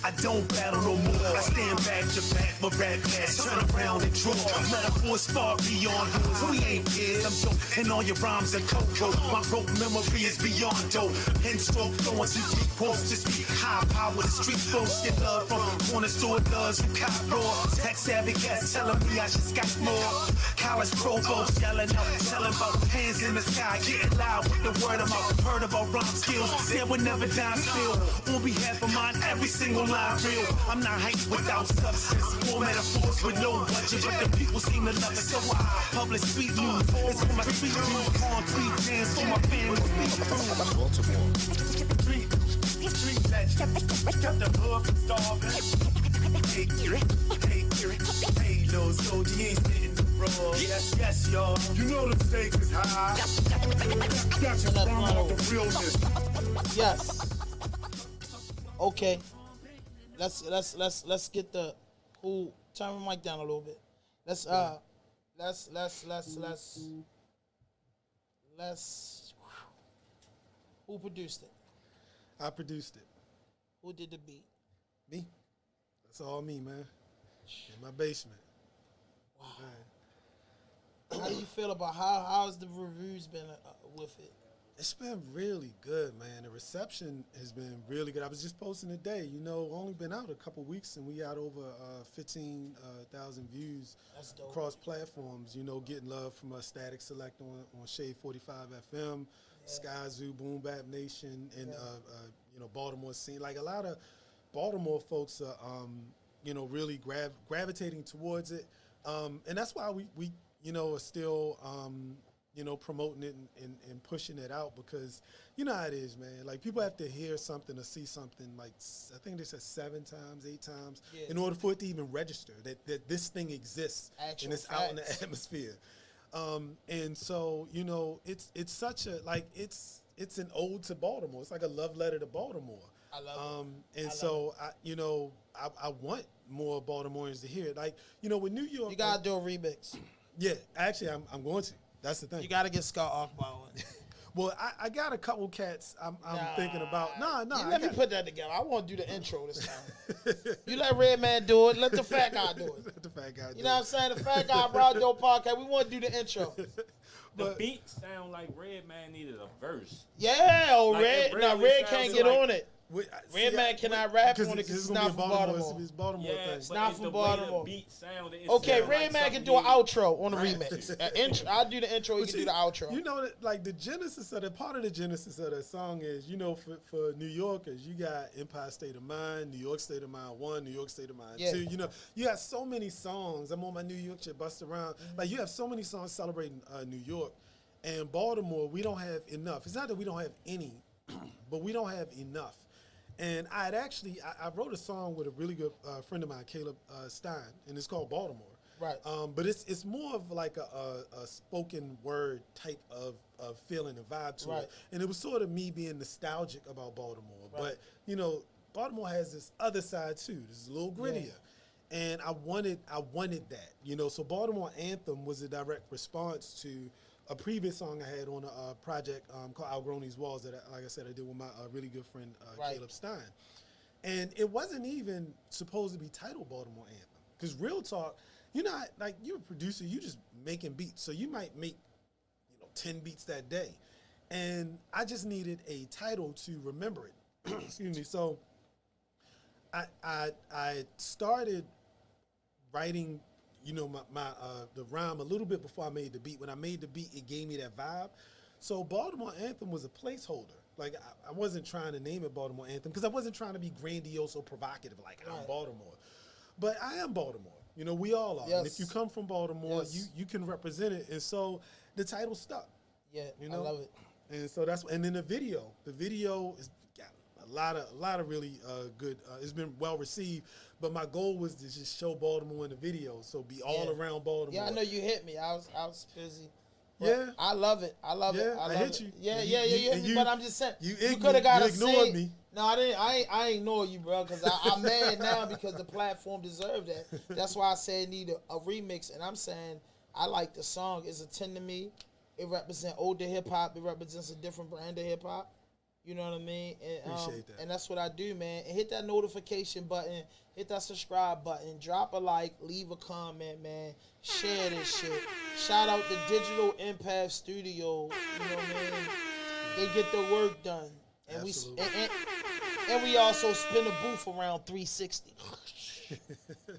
I don't battle no more. I stand back to back, my rap pass, turn around and draw. Metaphors far beyond yours. We ain't kids, I'm dope, and all your rhymes are cocoa. My rope memory is beyond dope. Pen stroke flowing through deep quotes, just be high power. The street folks get love from corner store thugs who cop raw. Tech savvy cats telling me I should sky more. College provost yelling out, telling about hands in the sky, getting loud with the word of mouth. Heard about rhyme skills, there would never die spill. On behalf of mine, every single line real. I'm not hype without substance. More metaphors with no budget, but the people seem to love it. So I publish street news. It's for my street news. Concrete dance for my family. Baltimore. Street legend. Got the hood from starving. Hey, little soldier, you ain't spitting the broad. Yes, y'all. You know the stakes is high. Got you sprung off the realness. Yes. Okay. Let's get the who turn my mic down a little bit. Let's who produced it? I produced it. Who did the beat? Me. That's all me, man. In my basement. Wow. Man. How do you feel about how's the reviews been with it? It's been really good, man. The reception has been really good. I was just posting today, only been out a couple weeks and we got over 15,000 views across platforms, getting love from Static Select on Shade 45 FM, Sky Zoo, Boom Bap Nation, and, Baltimore scene. Like a lot of Baltimore folks are, really gravitating towards it. And that's why we are still, promoting it and pushing it out because you know how it is, man. Like people have to hear something or see something like I think they said 7 times, 8 times in order for it to even register that this thing exists and it's out in the atmosphere. And so it's such a it's an ode to Baltimore. It's like a love letter to Baltimore. I love it. And so I want more Baltimoreans to hear it. Like with New York, you gotta do a remix. Yeah, actually, I'm going to. That's the thing. You gotta get Scott Akbar on. Well, I got a couple cats I'm thinking about. No. Let me put that together. I want to do the intro this time. You let Redman do it. Let the fat guy do it. Let the fat guy do it. You know what I'm saying? The fat guy, Rawdope podcast. We want to do the intro. The beat sound like Redman needed a verse. Yeah, Like, Red. it Now really Red can't sounds get like- on it. Redman cannot rap on it because it's not from Baltimore. It's Baltimore Yeah, thing. but not it's from the Baltimore. way the beat sounded. It Okay, sound like Redman can something do an he- outro on the remix. I'll do the intro. He But can do the outro. You know that like the genesis of part of the genesis of that song is, for New Yorkers, you got Empire State of Mind, New York State of Mind 1, New York State of Mind 2. You got so many songs. I'm on my New York shit, bust around. Like you have so many songs celebrating New York. And Baltimore, we don't have enough. It's not that we don't have any, but we don't have enough. And I had actually, I wrote a song with a really good friend of mine, Caleb Stein, and it's called Baltimore. Right. But it's more of like a spoken word type of feeling and vibe to Right. it. And it was sort of me being nostalgic about Baltimore. Right. But, you know, Baltimore has this other side too. This is a little grittier. And I wanted that, you know. So Baltimore Anthem was a direct response to a previous song I had on a project called Outgrown These Walls that, like I said, I did with my really good friend Right. Caleb Stein. And it wasn't even supposed to be titled Baltimore Anthem. Because real talk, you're not, like, you're a producer, you just making beats. So you might make, 10 beats that day. And I just needed a title to remember it. Excuse me. So I started writing, the rhyme a little bit before I made the beat. When I made the beat, it gave me that vibe. So Baltimore Anthem was a placeholder. Like, I wasn't trying to name it Baltimore Anthem because I wasn't trying to be grandiose or provocative, like, I'm Baltimore. But I am Baltimore. You know, we all are. Yes. And if you come from Baltimore, Yes. you can represent it. And so the title stuck. Yeah, You know? I love it. And so and then the video is got a lot of really good. It's been well received, but my goal was to just show Baltimore in the video, so be all around Baltimore. Yeah, I know you hit me. I was busy. But Yeah. I love it. I love it. Yeah, I I love hit it. you. Yeah, And you hit and me. But I'm just saying, you could have got you a ignored sing. me. No, I didn't. I ain't ignore you, bro, because I'm mad now because the platform deserved that. That's why I said it need a remix, and I'm saying I like the song. It's a 10 to me. It represents older hip hop. It represents a different brand of hip hop. You know what I mean? And, Appreciate that. And that's what I do, man. And hit that notification button. Hit that subscribe button. Drop a like. Leave a comment, man. Share this shit. Shout out to Digital Empath Studio. You know what I mean? They get the work done. And Absolutely. and we also spin a booth around 360.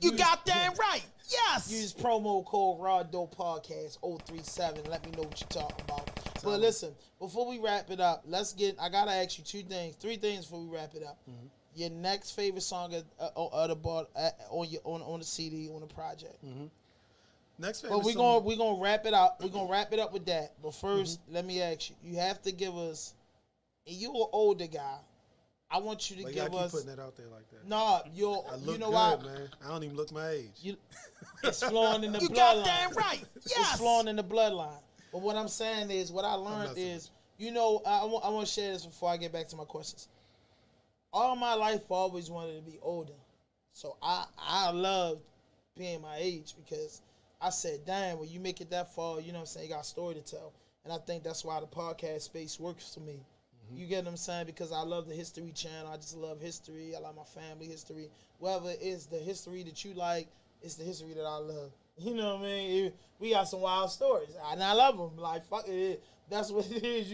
You got that right. Yes. Use promo code Rawdope Podcast 037. Let me know what you're talking about. But listen, before we wrap it up, I gotta ask you three things before we wrap it up. Mm-hmm. Your next favorite song on the CD, on the project. Mm-hmm. Next favorite But we're song. gonna wrap it up. We're gonna wrap it up with that. But first, let me ask you. You have to give us, and you're an older guy. I want you to Like, give I keep us. putting that out there like that. No, I look you know good, why? man. I don't even look my age. It's flowing in the bloodline. You got that right. It's Yes. flowing in the bloodline. But what I'm saying is, what I learned messing is, I want to share this before I get back to my questions. All my life, I always wanted to be older. So I loved being my age because I said, damn, when you make it that far, you know what I'm saying, you got a story to tell. And I think that's why the podcast space works for me. You get what I'm saying? Because I love the History Channel. I just love history. I love my family history. Whether it's the history that you like, it's the history that I love. You know what I mean? We got some wild stories, and I love them. Like, fuck it, that's what it is.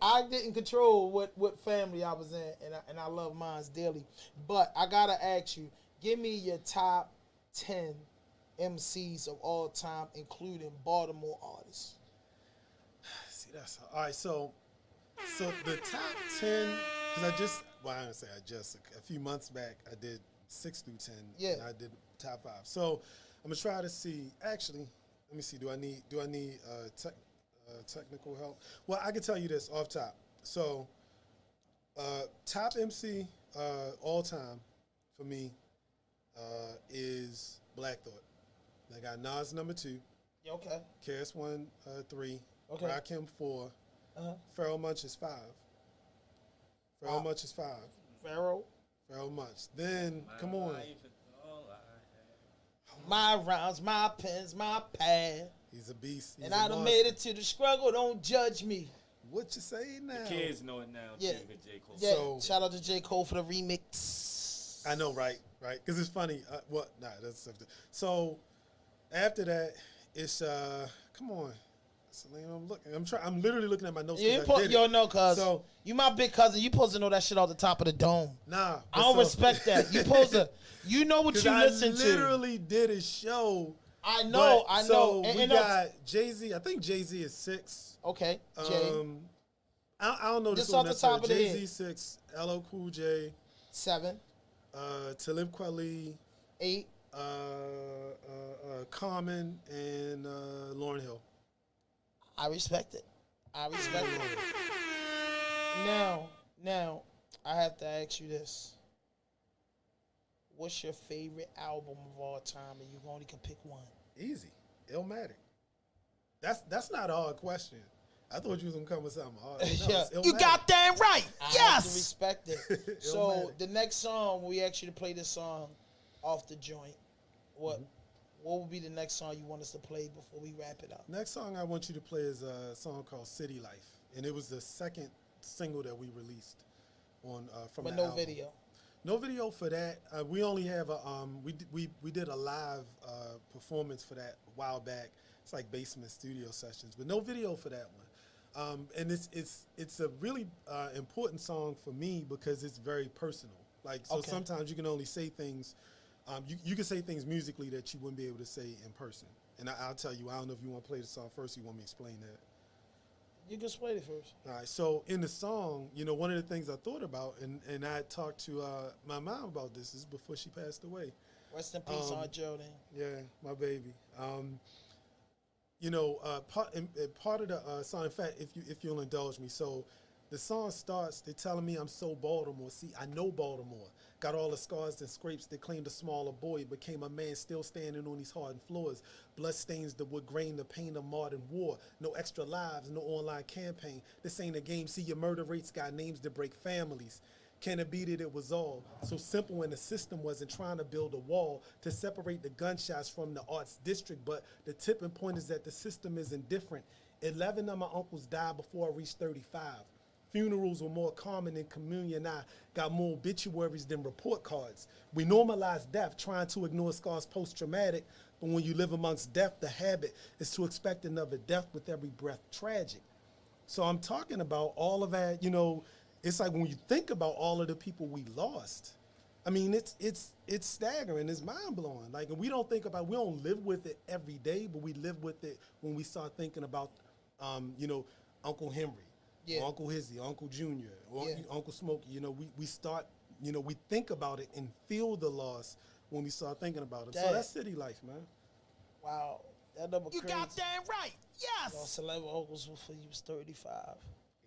I didn't control what family I was in, and I love mine dearly. But I gotta ask you, give me your top 10 MCs of all time, including Baltimore artists. See, that's all right. So the top 10, because I don't say a few months back, I did 6 through 10. Yeah. And I did top 5. So I'm gonna try to see. Actually, let me see. Do I need technical help? Well, I can tell you this off top. So top MC all time for me is Black Thought. I got Nas number 2. Yeah, okay. KS1 3. Okay. Rakim 4. Uh-huh. Pharoah Monch is 5. Pharoah Monch is 5. Pharaoh. Pharoah Monch. Then, come on. My rhymes, my pens, my pad. He's a beast. He's And a I done monster. made it to the struggle. Don't judge me. What you say now? The kids know it now, Yeah. too, with J. Cole. Yeah, So- shout out to J. Cole for the remix. I know, right? Because it's funny. That's something. So after that, it's come on, Saleem. I'm looking. I'm literally looking at my notes. You 'cause I did it. no, cuz. So You my big cousin. You supposed to know that shit off the top of the dome. nah, I don't respect that. You supposed to. You know what you I listen to. literally did a show. I know. but- I know. So And- we and got Jay-Z. I think Jay-Z is 6. okay, Jay. I don't know this Just one off the top of the Jay-Z head. 6, LL Cool J, 7, Talib Kweli, 8. Common, and Lauryn Hill. I respect it. I respect it. Now, I have to ask you this. What's your favorite album of all time? And you only can pick one. Easy. Illmatic. That's not a hard question. I thought you was gonna come with something hard. No, Yeah. it's Illmatic. You got that right. I Yes. have I have to respect it. So Illmatic. the next song, we ask you to play this song off the joint. What would be the next song you want us to play before we wrap it up? Next song I want you to play is a song called City Life. And it was the second single that we released on from But the no album. video. No video for that. We only have a we did a live performance for that a while back. It's like basement studio sessions, but no video for that one. And it's a really important song for me because it's very personal. Like so, Okay. sometimes you can only say things. You can say things musically that you wouldn't be able to say in person. And I'll tell you. I don't know if you want to play the song first. Or you want me to explain that? You can play it first. All right, so in the song, you know, one of the things I thought about, and I talked to my mom about this, is before she passed away. Rest in peace, Aunt Geraldine. Yeah, my baby. You know, part of the song, in fact, if you'll indulge me, so the song starts, they're telling me I'm so Baltimore. See, I know Baltimore. Got all the scars and scrapes that claimed a smaller boy, became a man still standing on these hardened floors. Blood stains the wood grain, the pain of modern war. No extra lives, no online campaign. This ain't a game. See, your murder rates got names to break families. Can it be that it was all so simple and the system wasn't trying to build a wall to separate the gunshots from the arts district? But the tipping point is that the system is indifferent. 11 of my uncles died before I reached 35. Funerals were more common than communion. I got more obituaries than report cards. We normalize death, trying to ignore scars post-traumatic. But when you live amongst death, the habit is to expect another death with every breath. Tragic. So I'm talking about all of that, you know, it's like when you think about all of the people we lost, I mean, it's staggering, it's mind-blowing. Like, and we don't live with it every day, but we live with it when we start thinking about, you know, Uncle Henry. Yeah. Or Uncle Hizzy, Uncle Junior, or Yeah. Uncle Smokey. You know, we start, you know, we think about it and feel the loss when we start thinking about it. So Dad. that's city life, man. Wow. That number You crazy. got that right. Yes. Lost 11 uncles before you was 35.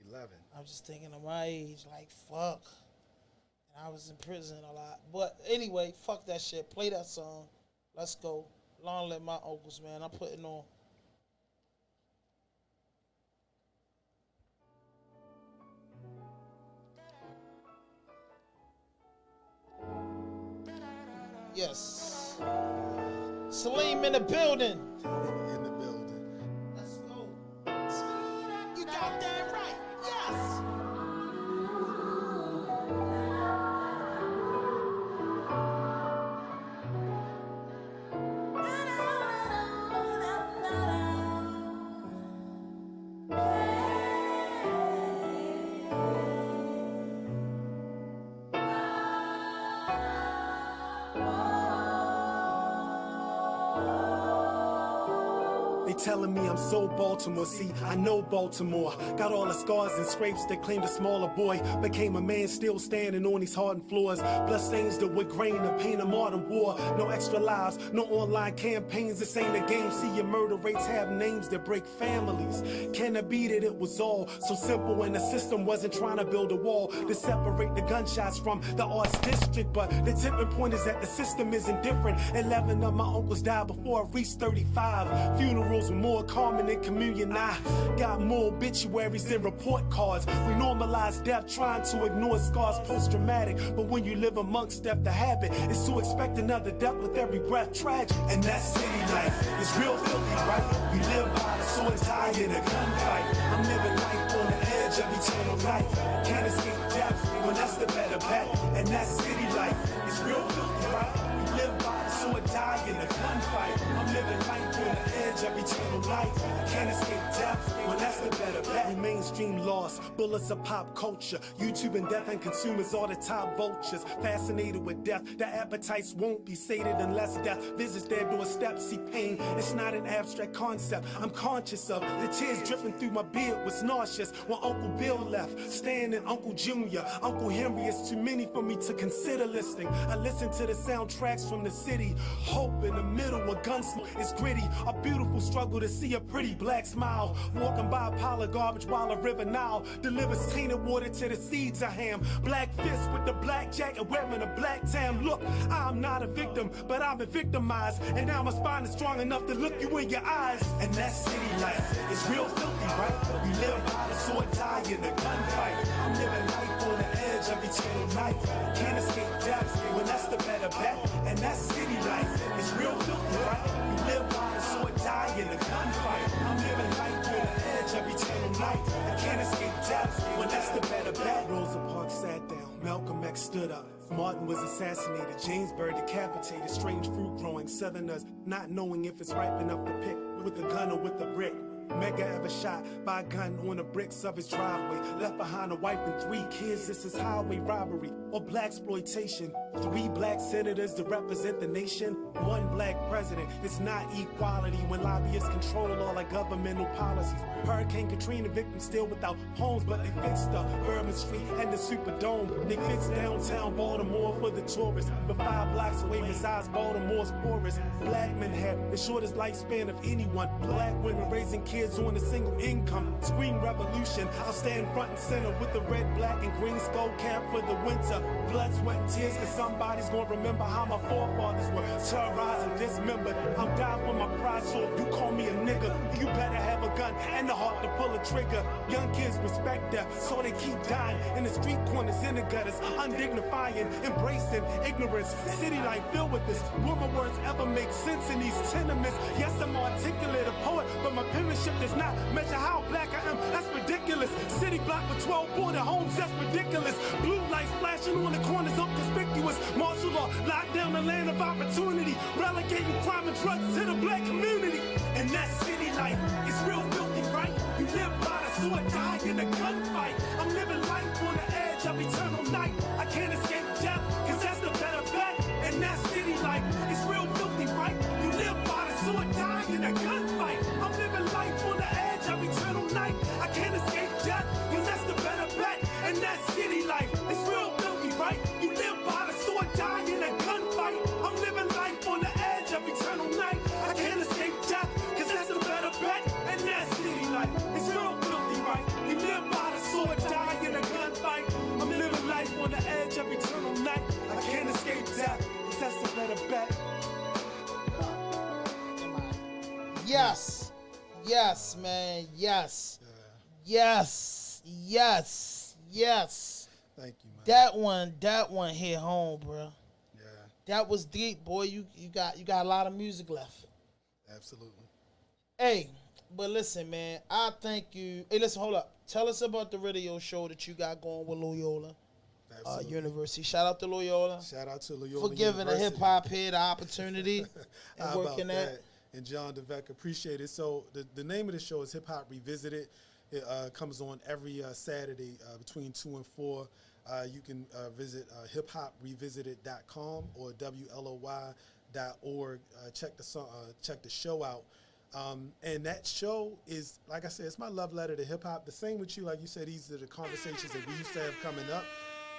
11. I was just thinking of my age, like, fuck. And I was in prison a lot. But anyway, fuck that shit. Play that song. Let's go. Long live my uncles, man. I'm putting on. Yes. Saleem in the building. In the building. Let's go. You got that right. Yes. They telling me I'm so Baltimore. See, I know Baltimore. Got all the scars and scrapes that claimed a smaller boy. Became a man still standing on these hardened floors. Blood stains the wood grain, the pain of modern war. No extra lives, no online campaigns. This ain't a game. See, your murder rates have names that break families. Can it be that it was all so simple when the system wasn't trying to build a wall to separate the gunshots from the arts district? But the tipping point is that the system is indifferent. 11 of my uncles died before I reached 35. Funerals were more common than communion. I got more obituaries than report cards. We normalize death, trying to ignore scars post-traumatic. But when you live amongst death, the habit is to expect another death with every breath. Tragic. And that city life is real filthy, right? We live by the sword tie in a gunfight. I'm living life on the edge of eternal life. Can't escape death, well that's the better bet. And that city life is real filthy, right? We live by the sword die in a gunfight. I'm living life on the edge of eternal life. Can't escape death, well that's the better bet. We mainstream lost, bullets of pop culture. YouTube and death and consumers are the top vultures. Fascinated with death, their appetites won't be sated unless death visits their doorstep. See, pain, it's not an abstract concept. I'm conscious of the tears dripping through my beard was nauseous when Uncle Bill left. Stan and Uncle Junior, Uncle Henry, it's too many for me to consider listing. I listen to the soundtracks from the city. Hope in the middle, a gunsmoke is gritty. A beautiful struggle to see a pretty black smile. Walking by a pile of garbage while a river Nile Nile delivers tainted water to the seeds I am. Black fist with the black jacket wearing a black tam. Look, I'm not a victim, but I've been victimized. And now my spine is strong enough to look you in your eyes. And that city life is real filthy, right? We live by the sword, die in the gunfight. I'm living life on the edge of eternal night. Can't escape death, well that's the better bet. And that city life is real filthy, right? We live by the sword, die in the gunfight. I'm living life on the edge of eternal night. I can't escape death, well that's the better bet. Rosa Parks sat down, Malcolm X stood up. Martin was assassinated, James Byrd decapitated. Strange fruit growing, southerners not knowing if it's ripe enough to pick, with a gun or with a brick. Mega ever shot by a gun on the bricks of his driveway. Left behind a wife and 3 kids. This is highway robbery or black exploitation. 3 black senators to represent the nation. 1 black president. It's not equality when lobbyists control all our governmental policies. Hurricane Katrina victims still without homes, but they fixed the Bourbon Street and the Superdome. They fixed downtown Baltimore for the tourists. But 5 blocks away resides Baltimore's poorest. Black men have the shortest lifespan of anyone. Black women raising kids on a single income. Scream revolution, I'll stand front and center with the red, black, and green skull cap for the winter. Blood, sweat, and tears, cause somebody's gonna remember how my forefathers were terrorized and dismembered. I'm dying for my pride, so if you call me a nigga, you better have a gun and the heart to pull a trigger. Young kids respect death, so they keep dying in the street corners, in the gutters, undignifying, embracing ignorance. City life filled with this. Will my words ever make sense in these tenements? Yes, I'm articulate, a poet, but my penmanship does not measure how black I am. That's ridiculous. City block with 12 border homes, that's ridiculous. Blue lights flashing on the corners, unconspicuous. Martial law, lock down the land of opportunity, relegating crime and drugs to the black community. And that city life is real filthy, right? You live by the sword, die in a gunfight. I'm living life on the edge of eternal night. I can't escape death, cause that's the better bet. And that city life is real filthy, right? You live by the sword, die in a gunfight. I'm living life on the edge of eternal night. I can't escape death, cause that's the better bet. And that city life is real filthy, right? You live by the sword, die in a gunfight. I'm living life on the edge of eternal night. I can't escape death, cause that's the better bet. And that city life is real filthy, right? You live by the sword, die in a gunfight. I'm living life on the edge of eternal night. I can't escape death, cause that's the better bet. Yes. Yes, man. Yes. Yes. Yes. Yes. Thank you, man. That one hit home, bro. Yeah, That was deep, boy. You got a lot of music left. absolutely. Hey, but listen, man. I thank you. Hey, listen, hold up. Tell us about the radio show that you got going with Loyola Absolutely. University. Shout out to Loyola Shout out to Loyola for giving a University. hip hop head the opportunity and How about working that? And John DeVec, appreciate it. So the name of the show is Hip Hop Revisited. It comes on every Saturday between 2 and 4. You can visit hiphoprevisited.com or WLOY.org. Check the show out. And that show is, like I said, it's my love letter to hip hop. The same with you, like you said, these are the conversations that we used to have coming up.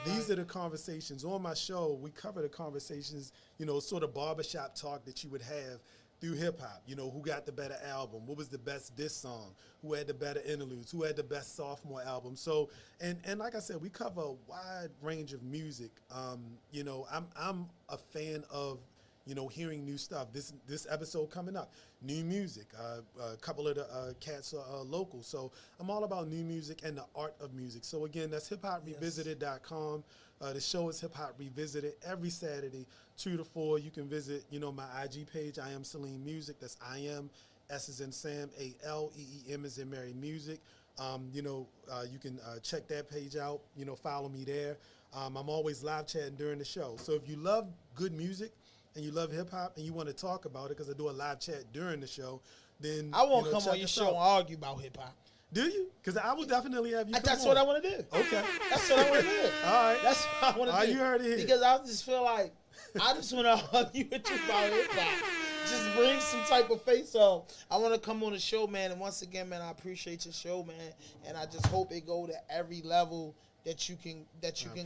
These are the conversations on my show. We cover the conversations, sort of barbershop talk that you would have through hip hop. Who got the better album? What was the best diss song? Who had the better interludes? Who had the best sophomore album? So, and like I said, we cover a wide range of music. I'm a fan of, hearing new stuff. This episode coming up, new music. A couple of the cats are local. So I'm all about new music and the art of music. So again, that's hiphoprevisited.com. The show is Hip Hop Revisited every Saturday, 2 to 4. You can visit, my IG page. I am Saleem Music. That's I am, S as in Sam, ALEEM as in Mary Music. You can check that page out. Follow me there. I'm always live chatting during the show. So if you love good music and you love hip hop and you want to talk about it, because I do a live chat during the show, then I won't come check on your us show out. and argue about hip hop. Do you? Because I will definitely have you. Come That's on. what I want to do. Okay. That's what I want to do. All right. That's what I want to do. You heard it here. Because I just feel like I just want to argue with you about hip hop. Just bring some type of face on. I want to come on the show, man. And once again, man, I appreciate your show, man. And I just hope it go to every level that you can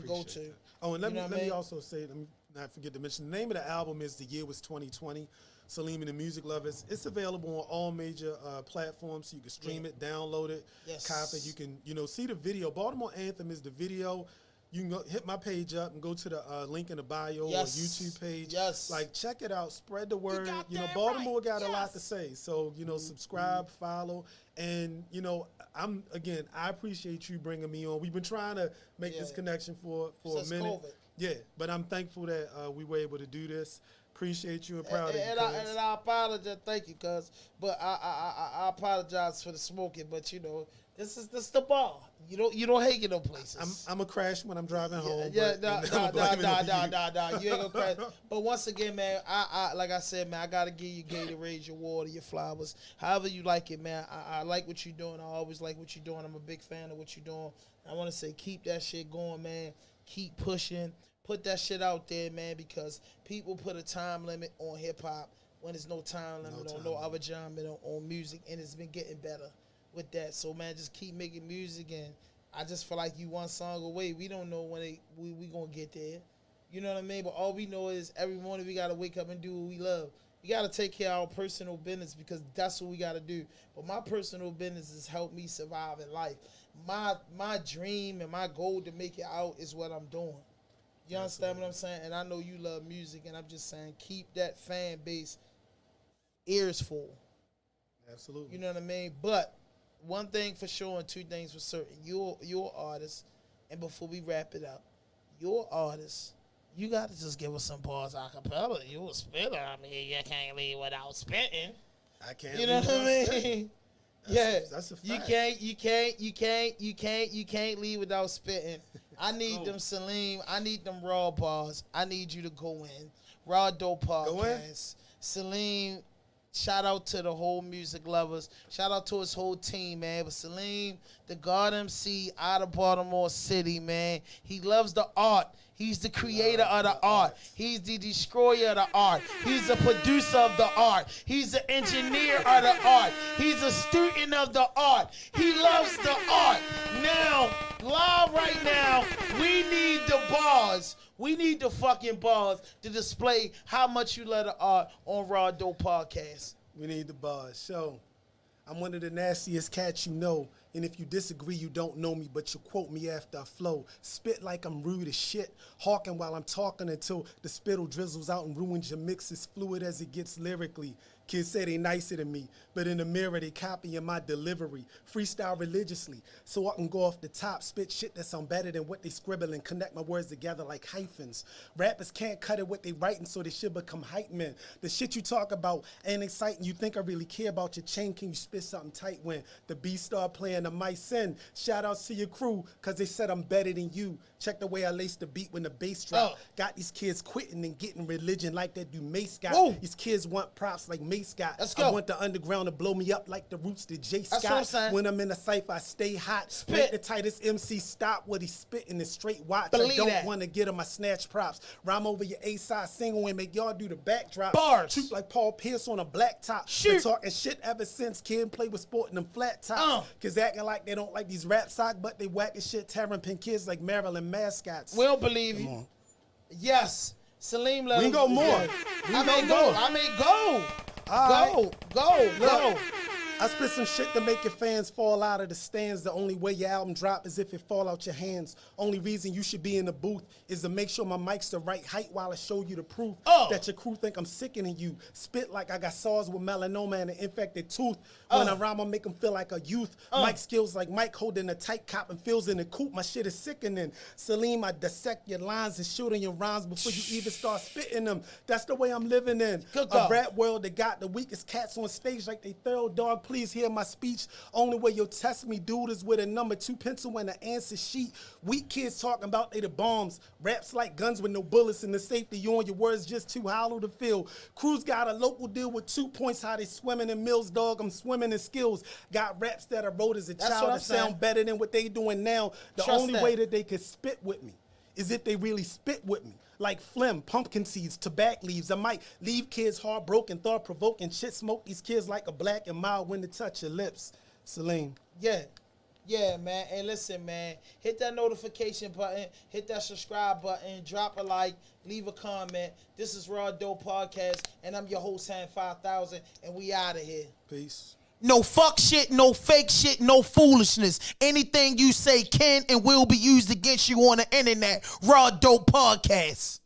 go to. That. Oh, and let me also say, not forget to mention, the name of the album is The Year Was 2020, Saleem and the Music Lovers. It's available on all major platforms, so you can stream it, download it, cop it. You can, see the video. Baltimore Anthem is the video. You can go hit my page up and go to the link in the bio or YouTube page. Yes. Like, check it out. Spread the word. Baltimore got a lot to say. So, subscribe, follow. And, I appreciate you bringing me on. We've been trying to make this connection for since a minute. COVID. Yeah, but I'm thankful that we were able to do this. Appreciate you and proud of you. And I apologize. Thank you, but I apologize for the smoking. But this is the bar. You don't hang in no places. I'm a crash when I'm driving home. Nah. You ain't gonna crash. But once again, man, I like I said, man, I gotta give you Gatorade, your water, your flowers, however you like it, man. I like what you're doing. I always like what you're doing. I'm a big fan of what you're doing. I want to say, keep that shit going, man. Keep pushing. Put that shit out there, man, because people put a time limit on hip hop when there's no time limit on no other genre on music, and it's been getting better with that. So, man, just keep making music, and I just feel like you one song away. We don't know when we gonna get there. You know what I mean? But all we know is every morning we gotta wake up and do what we love. We gotta take care of our personal business because that's what we gotta do. But my personal business has helped me survive in life. My dream and my goal to make it out is what I'm doing. You understand what I'm saying? And I know you love music, and I'm just saying keep that fan base ears full. Absolutely. You know what I mean? But one thing for sure and two things for certain. You're an artist, and before we wrap it up, you're an artist. You got to just give us some bars a cappella. You a spitter. I mean, you can't leave without spitting. I can't. You know what I mean? That's a fact. You can't leave without spitting. I need them Saleem. I need them raw bars. I need you to go in. Rawdope podcast. Saleem, shout out to the whole music lovers. Shout out to his whole team, man. But Saleem, the God MC out of Baltimore City, man. He loves the art. He's the creator of the art. He's the destroyer of the art. He's the producer of the art. He's the engineer of the art. He's a student of the art. He loves the art. Now, live right now, we need the bars. We need the fucking bars to display how much you love the art on Rawdope podcast. We need the bars. So, I'm one of the nastiest cats you know. And if you disagree, you don't know me, but you quote me after I flow. Spit like I'm rude as shit, hawking while I'm talking until the spittle drizzles out and ruins your mix as fluid as it gets lyrically. Kids say they nicer than me, but in the mirror they copying my delivery. Freestyle religiously, so I can go off the top, spit shit that sound better than what they scribble and connect my words together like hyphens. Rappers can't cut it what they writing, so they should become hype men. The shit you talk about ain't exciting. You think I really care about your chain? Can you spit something tight when the beat start playing? I might send shout outs to your crew, cause they said I'm better than you. Check the way I lace the beat when the bass drop. Got these kids quitting and getting religion like that do Mace got. Whoa. These kids want props like Mace got. Let's go. I want the underground to blow me up like the roots to J. Scott. That's what I'm saying. When I'm in the cypher, I stay hot. Spit. Make the tightest MC stop what he's spitting and straight watch. Believe I don't that. want to get him my snatch props. Rhyme over your A-side single and make y'all do the backdrop. Bars. Troop like Paul Pierce on a black top. Shoot. Been talking shit ever since kid play with sport in them flat tops. Cause acting like they don't like these rap socks, but they whacking shit, tearing pin kids like Maryland mascots. We don't believe you. Yes. Saleem, let We him go more. Yeah. We I go may more. go. I may go. All Go. I spit some shit to make your fans fall out of the stands. The only way your album drop is if it fall out your hands. Only reason you should be in the booth is to make sure my mic's the right height while I show you the proof that your crew think I'm sicker than you. Spit like I got SARS with melanoma and an infected tooth. When I rhyme, I make them feel like a youth. Mike skills like Mike holding a tight cop and feels in the coop. My shit is sickening. Saleem, I dissect your lines and shoot in your rhymes before you even start spitting them. That's the way I'm living in. A rap world that got the weakest cats on stage like they thorough dog. Please hear my speech. Only way you'll test me, dude, is with a number 2 pencil and an answer sheet. Weak kids talking about they the bombs. Raps like guns with no bullets in the safety. You on your words just too hollow to feel. Crews got a local deal with 2 points. How they swimming in mills, dog. I'm swimming in skills. Got raps that I wrote as a child that sound better than what they doing now. The only way that they could spit with me is if they really spit with me. Like phlegm, pumpkin seeds, tobacco leaves. I might leave kids heartbroken, thought-provoking. Shit smoke these kids like a black and mild when to touch your lips. Saleem. Yeah. Yeah, man. And listen, man, hit that notification button, hit that subscribe button, drop a like, leave a comment. This is Rawdope Podcast, and I'm your host, Hand 5000, and we out of here. Peace. No fuck shit, no fake shit, no foolishness. Anything you say can and will be used against you on the internet. Rawdope Podcast.